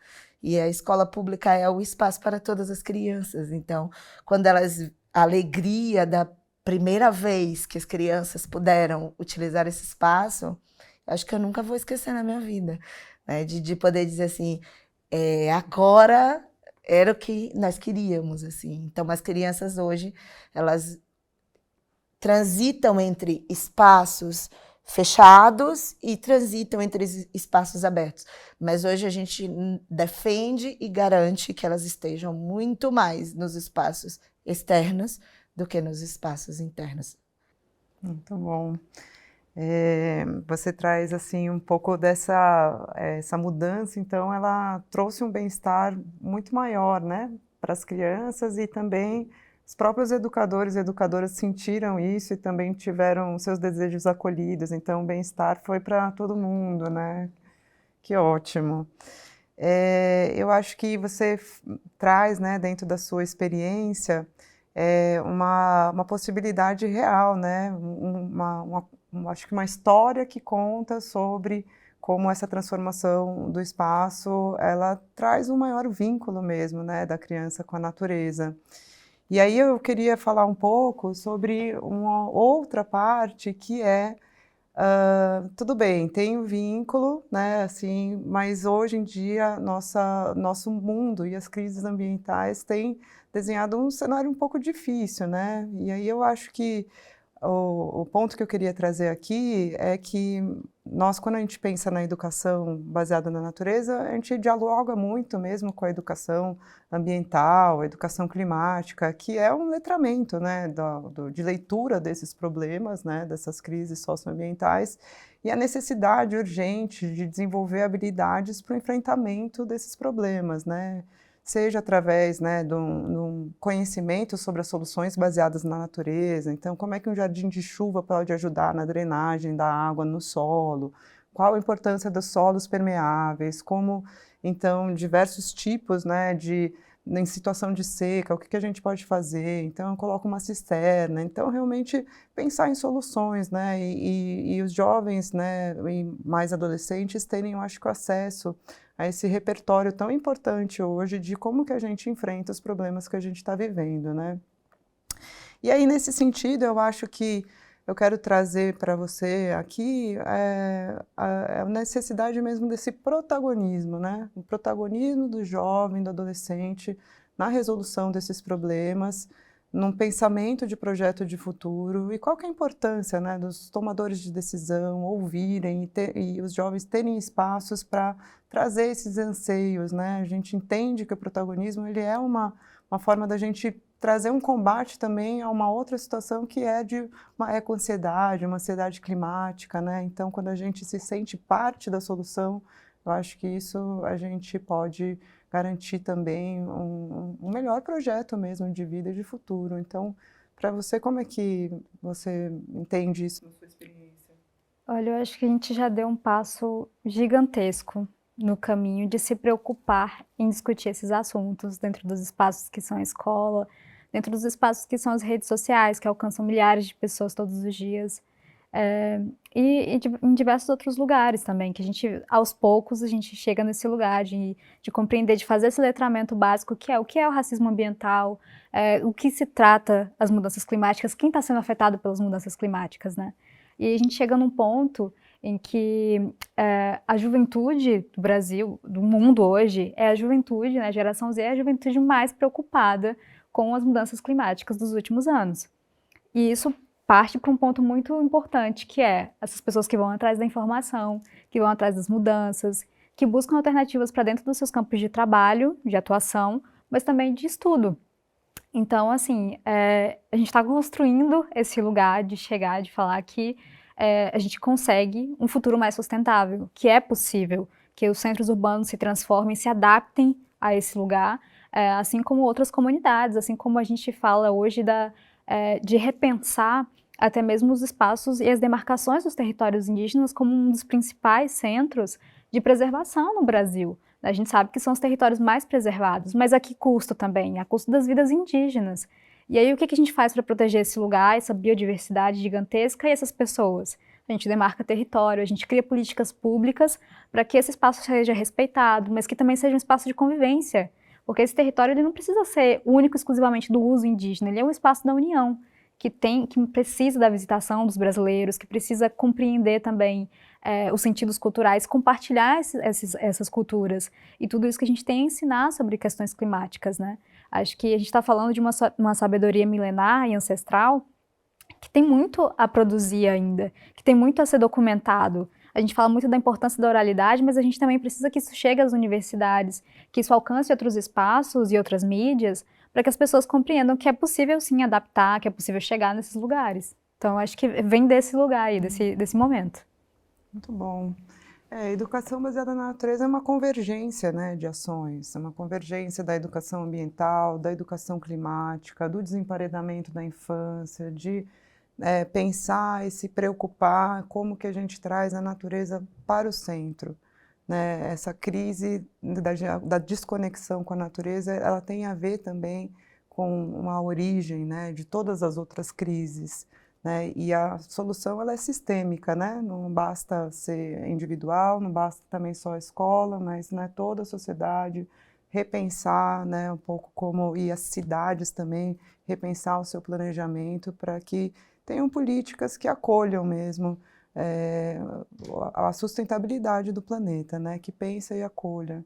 E a escola pública é o espaço para todas as crianças. Então, quando a alegria primeira vez que as crianças puderam utilizar esse espaço, acho que eu nunca vou esquecer na minha vida, né? De poder dizer assim, agora era o que nós queríamos, assim. Então, as crianças hoje, elas transitam entre espaços fechados e transitam entre espaços abertos. Mas hoje a gente defende e garante que elas estejam muito mais nos espaços externos do que nos espaços internos. Muito bom. Você traz assim um pouco essa mudança, então ela trouxe um bem-estar muito maior, né, para as crianças, e também os próprios educadores e educadoras sentiram isso e também tiveram seus desejos acolhidos, então o bem-estar foi para todo mundo, né? Que ótimo. Eu acho que você traz, né, dentro da sua experiência, uma possibilidade real, né? Acho que uma história que conta sobre como essa transformação do espaço, ela traz um maior vínculo mesmo, né, da criança com a natureza. E aí eu queria falar um pouco sobre uma outra parte que tudo bem, tem um vínculo, né, assim, mas hoje em dia nosso mundo e as crises ambientais têm desenhado um cenário um pouco difícil, né? E aí eu acho que o ponto que eu queria trazer aqui é que nós, quando a gente pensa na educação baseada na natureza, a gente dialoga muito mesmo com a educação ambiental, a educação climática, que é um letramento, né, de leitura desses problemas, né, dessas crises socioambientais, e a necessidade urgente de desenvolver habilidades para o enfrentamento desses problemas, né? Seja através, né, de um conhecimento sobre as soluções baseadas na natureza. Então, como é que um jardim de chuva pode ajudar na drenagem da água no solo? Qual a importância dos solos permeáveis? Como, então, diversos tipos, né, em situação de seca, o que a gente pode fazer? Então, eu coloco uma cisterna. Então, realmente, pensar em soluções, né, e os jovens, né, e mais adolescentes terem, eu acho que, o acesso a esse repertório tão importante hoje de como que a gente enfrenta os problemas que a gente está vivendo, né? E aí, nesse sentido, eu acho que eu quero trazer para você aqui a necessidade mesmo desse protagonismo, né? O protagonismo do jovem, do adolescente na resolução desses problemas, num pensamento de projeto de futuro, e qual que é a importância, né, dos tomadores de decisão ouvirem e os jovens terem espaços para trazer esses anseios, né? A gente entende que o protagonismo ele é uma forma da gente trazer um combate também a uma outra situação que é de uma eco-ansiedade, uma ansiedade climática, né? Então, quando a gente se sente parte da solução, eu acho que isso a gente pode garantir também um melhor projeto mesmo de vida e de futuro. Então, para você, como é que você entende isso na sua experiência? Olha, eu acho que a gente já deu um passo gigantesco no caminho de se preocupar em discutir esses assuntos dentro dos espaços que são a escola, dentro dos espaços que são as redes sociais, que alcançam milhares de pessoas todos os dias, em diversos outros lugares também, que a gente, aos poucos, a gente chega nesse lugar de compreender, de fazer esse letramento básico, que é o racismo ambiental, o que se trata as mudanças climáticas, quem está sendo afetado pelas mudanças climáticas, né? E a gente chega num ponto em que a juventude do Brasil, do mundo hoje, é a juventude, né, a geração Z é a juventude mais preocupada com as mudanças climáticas dos últimos anos. E isso parte para um ponto muito importante, que é essas pessoas que vão atrás da informação, que vão atrás das mudanças, que buscam alternativas para dentro dos seus campos de trabalho, de atuação, mas também de estudo. Então, assim, a gente está construindo esse lugar de chegar, de falar que a gente consegue um futuro mais sustentável, que é possível, que os centros urbanos se transformem, se adaptem a esse lugar, assim como outras comunidades, assim como a gente fala hoje de repensar até mesmo os espaços e as demarcações dos territórios indígenas como um dos principais centros de preservação no Brasil. A gente sabe que são os territórios mais preservados, mas a que custo também? A custo das vidas indígenas. E aí o que a gente faz para proteger esse lugar, essa biodiversidade gigantesca e essas pessoas? A gente demarca território, a gente cria políticas públicas para que esse espaço seja respeitado, mas que também seja um espaço de convivência. Porque esse território ele não precisa ser único exclusivamente do uso indígena, ele é um espaço da união, que precisa da visitação dos brasileiros, que precisa compreender também os sentidos culturais, compartilhar essas culturas. E tudo isso que a gente tem a ensinar sobre questões climáticas, né? Acho que a gente está falando de uma sabedoria milenar e ancestral que tem muito a produzir ainda, que tem muito a ser documentado. A gente fala muito da importância da oralidade, mas a gente também precisa que isso chegue às universidades, que isso alcance outros espaços e outras mídias, para que as pessoas compreendam que é possível sim adaptar, que é possível chegar nesses lugares. Então, acho que vem desse lugar aí, desse momento. Muito bom. Educação baseada na natureza é uma convergência, né, de ações, é uma convergência da educação ambiental, da educação climática, do desemparedamento da infância, de pensar e se preocupar como que a gente traz a natureza para o centro, né? Essa crise da desconexão com a natureza, ela tem a ver também com uma origem, né, de todas as outras crises, né? E a solução ela é sistêmica, né? Não basta ser individual, não basta também só a escola, mas, né, toda a sociedade repensar, né, um pouco como, e as cidades também, repensar o seu planejamento para que tenham políticas que acolham mesmo a sustentabilidade do planeta, né? Que pensa e acolha.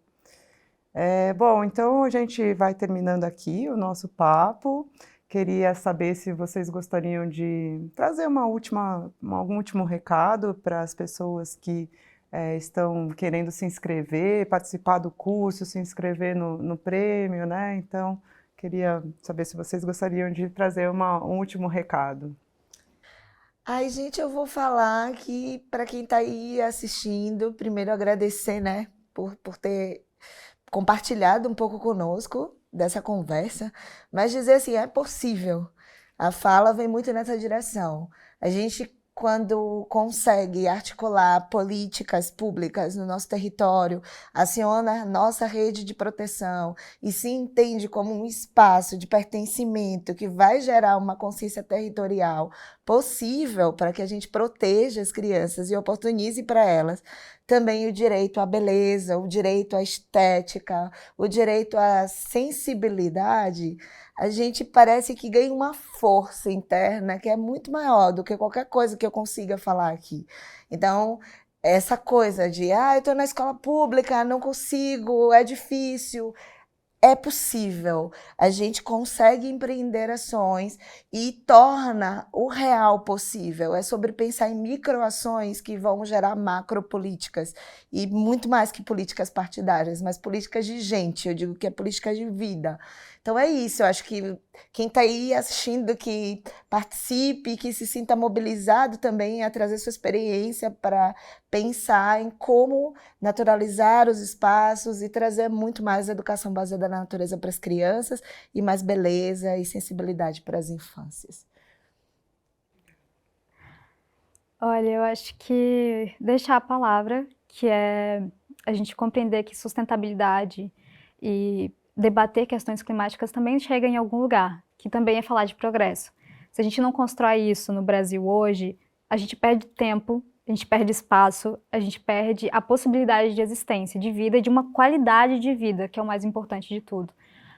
Bom, então a gente vai terminando aqui o nosso papo. Queria saber se vocês gostariam de trazer algum último recado para as pessoas que estão querendo se inscrever, participar do curso, se inscrever no prêmio, né? Então, queria saber se vocês gostariam de trazer um último recado. Ai, gente, eu vou falar que para quem está aí assistindo, primeiro agradecer, né, por ter compartilhado um pouco conosco dessa conversa, mas dizer assim, é possível. A fala vem muito nessa direção. A gente, quando consegue articular políticas públicas no nosso território, aciona a nossa rede de proteção e se entende como um espaço de pertencimento que vai gerar uma consciência territorial possível para que a gente proteja as crianças e oportunize para elas também o direito à beleza, o direito à estética, o direito à sensibilidade, a gente parece que ganha uma força interna que é muito maior do que qualquer coisa que eu consiga falar aqui. Então, essa coisa de, eu estou na escola pública, não consigo, é difícil. É possível, a gente consegue empreender ações e torna o real possível. É sobre pensar em microações que vão gerar macropolíticas e muito mais que políticas partidárias, mas políticas de gente, eu digo que é política de vida. Então é isso, eu acho que quem está aí assistindo, que participe, que se sinta mobilizado também a trazer sua experiência para pensar em como naturalizar os espaços e trazer muito mais educação baseada na natureza para as crianças e mais beleza e sensibilidade para as infâncias. Olha, eu acho que deixar a palavra, que é a gente compreender que sustentabilidade e debater questões climáticas também chega em algum lugar, que também é falar de progresso. Se a gente não constrói isso no Brasil hoje, a gente perde tempo, a gente perde espaço, a gente perde a possibilidade de existência, de vida e de uma qualidade de vida, que é o mais importante de tudo,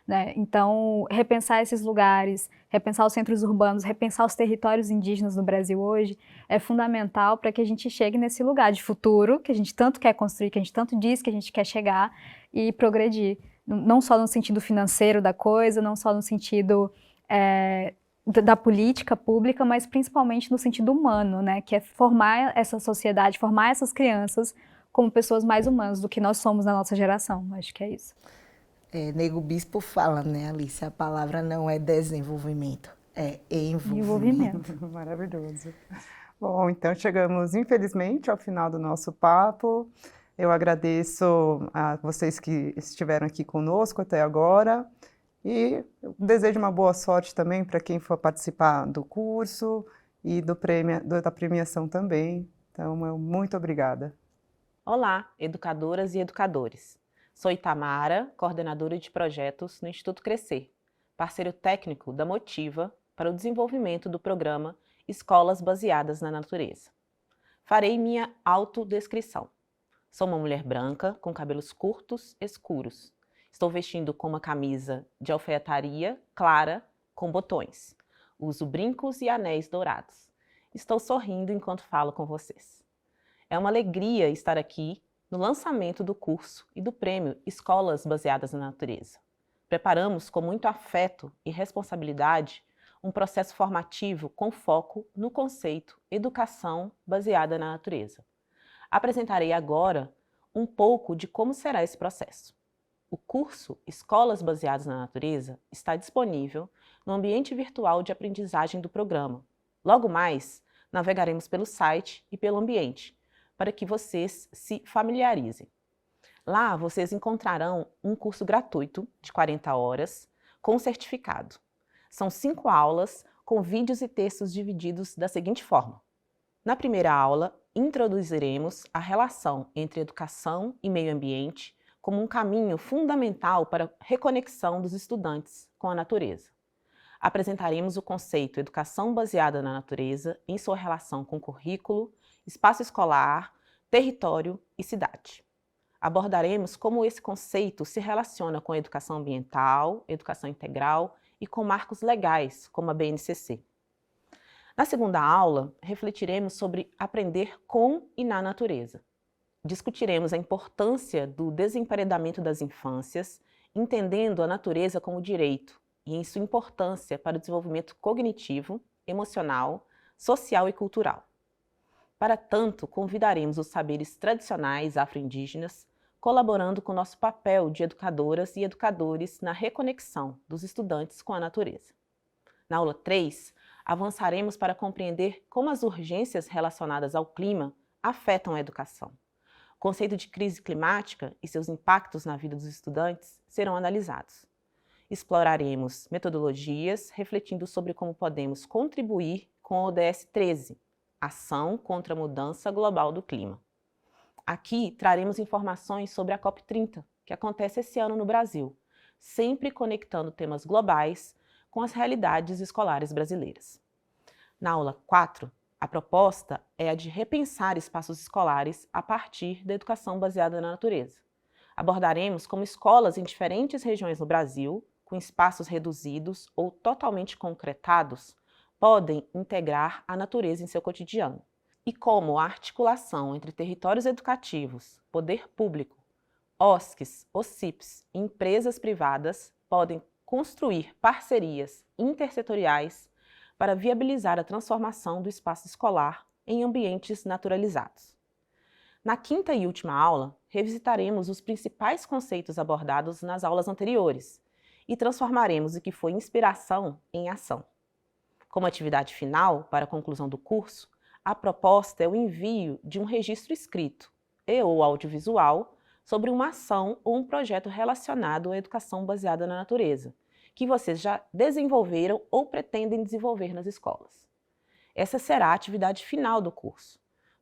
né? Então, repensar esses lugares, repensar os centros urbanos, repensar os territórios indígenas no Brasil hoje é fundamental para que a gente chegue nesse lugar de futuro que a gente tanto quer construir, que a gente tanto diz que a gente quer chegar e progredir. Não só no sentido financeiro da coisa, não só no sentido da política pública, mas principalmente no sentido humano, né? Que é formar essa sociedade, formar essas crianças como pessoas mais humanas do que nós somos na nossa geração. Acho que é isso. Nego Bispo fala, né, Alice? A palavra não é desenvolvimento, é envolvimento. Maravilhoso. Bom, então chegamos, infelizmente, ao final do nosso papo. Eu agradeço a vocês que estiveram aqui conosco até agora e desejo uma boa sorte também para quem for participar do curso e da premiação também. Então, muito obrigada. Olá, educadoras e educadores. Sou Itamara, coordenadora de projetos no Instituto Crescer, parceiro técnico da Motiva para o desenvolvimento do programa Escolas Baseadas na Natureza. Farei minha autodescrição. Sou uma mulher branca, com cabelos curtos, escuros. Estou vestindo com uma camisa de alfaiataria clara, com botões. Uso brincos e anéis dourados. Estou sorrindo enquanto falo com vocês. É uma alegria estar aqui no lançamento do curso e do prêmio Escolas Baseadas na Natureza. Preparamos com muito afeto e responsabilidade um processo formativo com foco no conceito Educação Baseada na Natureza. Apresentarei agora um pouco de como será esse processo. O curso Escolas Baseadas na Natureza está disponível no ambiente virtual de aprendizagem do programa. Logo mais, navegaremos pelo site e pelo ambiente, para que vocês se familiarizem. Lá vocês encontrarão um curso gratuito de 40 horas com certificado. São 5 aulas com vídeos e textos divididos da seguinte forma. Na primeira aula, introduziremos a relação entre educação e meio ambiente como um caminho fundamental para a reconexão dos estudantes com a natureza. Apresentaremos o conceito Educação Baseada na Natureza em sua relação com currículo, espaço escolar, território e cidade. Abordaremos como esse conceito se relaciona com a educação ambiental, educação integral e com marcos legais, como a BNCC. Na segunda aula, refletiremos sobre aprender com e na natureza. Discutiremos a importância do desemparedamento das infâncias, entendendo a natureza como direito e em sua importância para o desenvolvimento cognitivo, emocional, social e cultural. Para tanto, convidaremos os saberes tradicionais afro-indígenas, colaborando com nosso papel de educadoras e educadores na reconexão dos estudantes com a natureza. Na aula 3, avançaremos para compreender como as urgências relacionadas ao clima afetam a educação. O conceito de crise climática e seus impactos na vida dos estudantes serão analisados. Exploraremos metodologias refletindo sobre como podemos contribuir com a ODS 13, Ação contra a Mudança Global do Clima. Aqui traremos informações sobre a COP30, que acontece esse ano no Brasil, sempre conectando temas globais com as realidades escolares brasileiras. Na aula 4, a proposta é a de repensar espaços escolares a partir da educação baseada na natureza. Abordaremos como escolas em diferentes regiões do Brasil, com espaços reduzidos ou totalmente concretados, podem integrar a natureza em seu cotidiano, e como a articulação entre territórios educativos, poder público, OSCs, OCIPs e empresas privadas podem construir parcerias intersetoriais para viabilizar a transformação do espaço escolar em ambientes naturalizados. Na quinta e última aula, revisitaremos os principais conceitos abordados nas aulas anteriores e transformaremos o que foi inspiração em ação. Como atividade final, para a conclusão do curso, a proposta é o envio de um registro escrito e/ou audiovisual sobre uma ação ou um projeto relacionado à educação baseada na natureza, que vocês já desenvolveram ou pretendem desenvolver nas escolas. Essa será a atividade final do curso.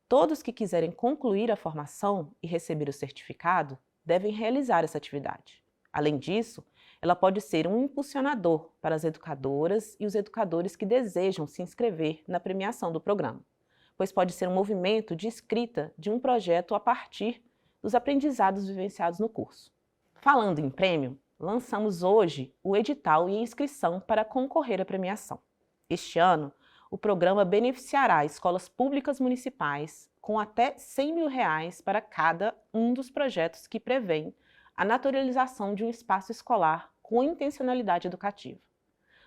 Todos que quiserem concluir a formação e receber o certificado devem realizar essa atividade. Além disso, ela pode ser um impulsionador para as educadoras e os educadores que desejam se inscrever na premiação do programa, pois pode ser um movimento de escrita de um projeto a partir dos aprendizados vivenciados no curso. Falando em prêmio, lançamos hoje o edital e a inscrição para concorrer à premiação. Este ano, o programa beneficiará escolas públicas municipais com até R$100 mil para cada um dos projetos que prevêem a naturalização de um espaço escolar com intencionalidade educativa.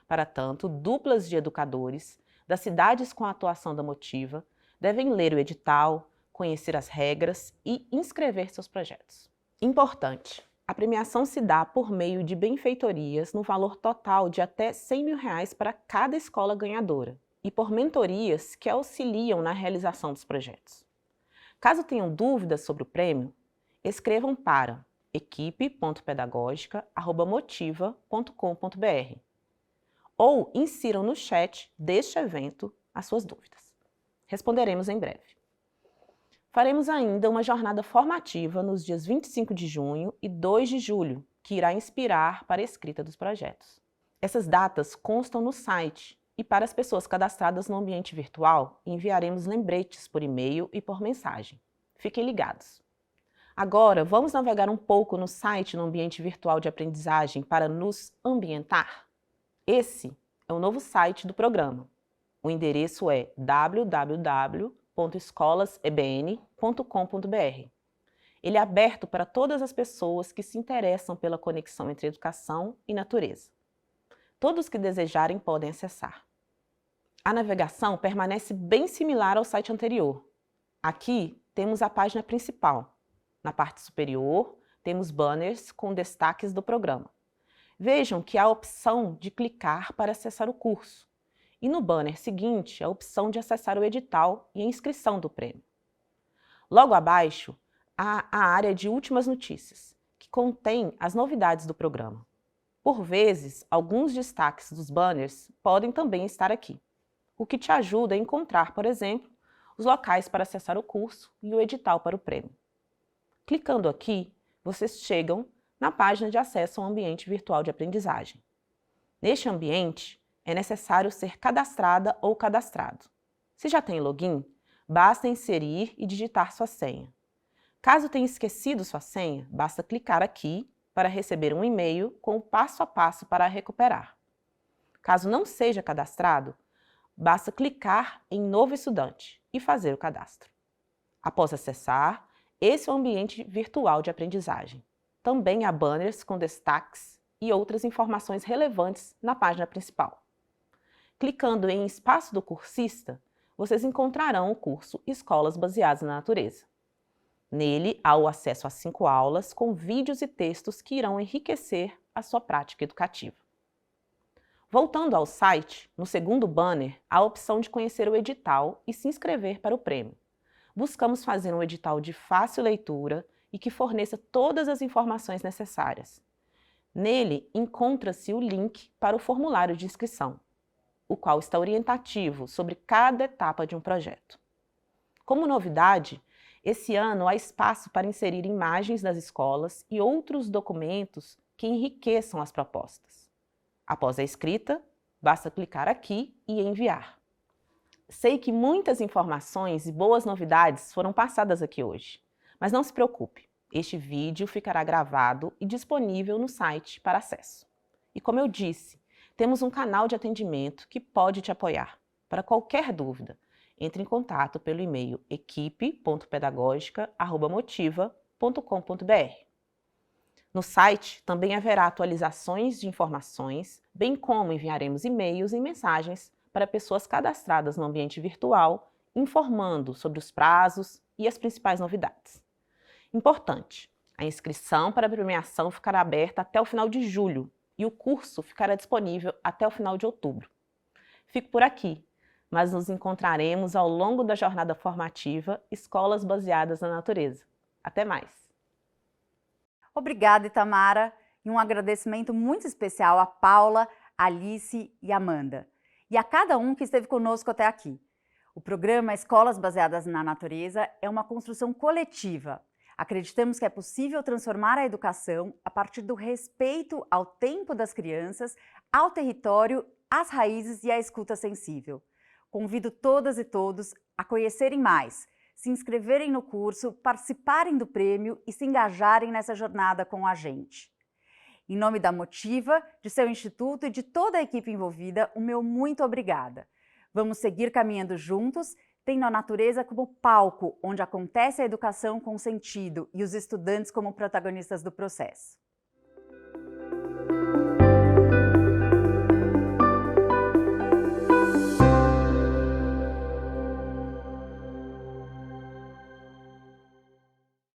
Para tanto, duplas de educadores das cidades com a atuação da Motiva devem ler o edital, conhecer as regras e inscrever seus projetos. Importante! A premiação se dá por meio de benfeitorias no valor total de até R$100 mil para cada escola ganhadora e por mentorias que auxiliam na realização dos projetos. Caso tenham dúvidas sobre o prêmio, escrevam para equipe.pedagogica@motiva.com.br ou insiram no chat deste evento as suas dúvidas. Responderemos em breve. Faremos ainda uma jornada formativa nos dias 25 de junho e 2 de julho, que irá inspirar para a escrita dos projetos. Essas datas constam no site e para as pessoas cadastradas no ambiente virtual, enviaremos lembretes por e-mail e por mensagem. Fiquem ligados. Agora, vamos navegar um pouco no site no ambiente virtual de aprendizagem para nos ambientar? Esse é é o novo site do programa. O endereço é www.escolasebn.com.br. Ele é aberto para todas as pessoas que se interessam pela conexão entre educação e natureza. Todos que desejarem podem acessar. A navegação permanece bem similar ao site anterior. Aqui temos a página principal. Na parte superior, temos banners com destaques do programa. Vejam que há a opção de clicar para acessar o curso. E no banner seguinte, a opção de acessar o edital e a inscrição do prêmio. Logo abaixo, há a área de últimas notícias, que contém as novidades do programa. Por vezes, alguns destaques dos banners podem também estar aqui, o que te ajuda a encontrar, por exemplo, os locais para acessar o curso e o edital para o prêmio. Clicando aqui, vocês chegam na página de acesso ao ambiente virtual de aprendizagem. Neste ambiente, é necessário ser cadastrada ou cadastrado. Se já tem login, basta inserir e digitar sua senha. Caso tenha esquecido sua senha, basta clicar aqui para receber um e-mail com o passo a passo para a recuperar. Caso não seja cadastrado, basta clicar em Novo Estudante e fazer o cadastro. Após acessar, esse é o ambiente virtual de aprendizagem. Também há banners com destaques e outras informações relevantes na página principal. Clicando em Espaço do Cursista, vocês encontrarão o curso Escolas Baseadas na Natureza. Nele, há o acesso a 5 aulas com vídeos e textos que irão enriquecer a sua prática educativa. Voltando ao site, no segundo banner, há a opção de conhecer o edital e se inscrever para o prêmio. Buscamos fazer um edital de fácil leitura e que forneça todas as informações necessárias. Nele, encontra-se o link para o formulário de inscrição, o qual está orientativo sobre cada etapa de um projeto. Como novidade, esse ano há espaço para inserir imagens das escolas e outros documentos que enriqueçam as propostas. Após a escrita, basta clicar aqui e enviar. Sei que muitas informações e boas novidades foram passadas aqui hoje, mas não se preocupe, este vídeo ficará gravado e disponível no site para acesso. E como eu disse, temos um canal de atendimento que pode te apoiar. Para qualquer dúvida, entre em contato pelo e-mail equipe.pedagogica@motiva.com.br. No site também haverá atualizações de informações, bem como enviaremos e-mails e mensagens para pessoas cadastradas no ambiente virtual, informando sobre os prazos e as principais novidades. Importante, a inscrição para a premiação ficará aberta até o final de julho e o curso ficará disponível até o final de outubro. Fico por aqui, mas nos encontraremos ao longo da jornada formativa Escolas Baseadas na Natureza. Até mais! Obrigada, Itamara, e um agradecimento muito especial a Paula, Alice e Amanda, e a cada um que esteve conosco até aqui. O programa Escolas Baseadas na Natureza é uma construção coletiva. Acreditamos que é possível transformar a educação a partir do respeito ao tempo das crianças, ao território, às raízes e à escuta sensível. Convido todas e todos a conhecerem mais, se inscreverem no curso, participarem do prêmio e se engajarem nessa jornada com a gente. Em nome da Motiva, de seu instituto e de toda a equipe envolvida, o meu muito obrigada. Vamos seguir caminhando juntos, tendo a natureza como palco onde acontece a educação com sentido e os estudantes como protagonistas do processo.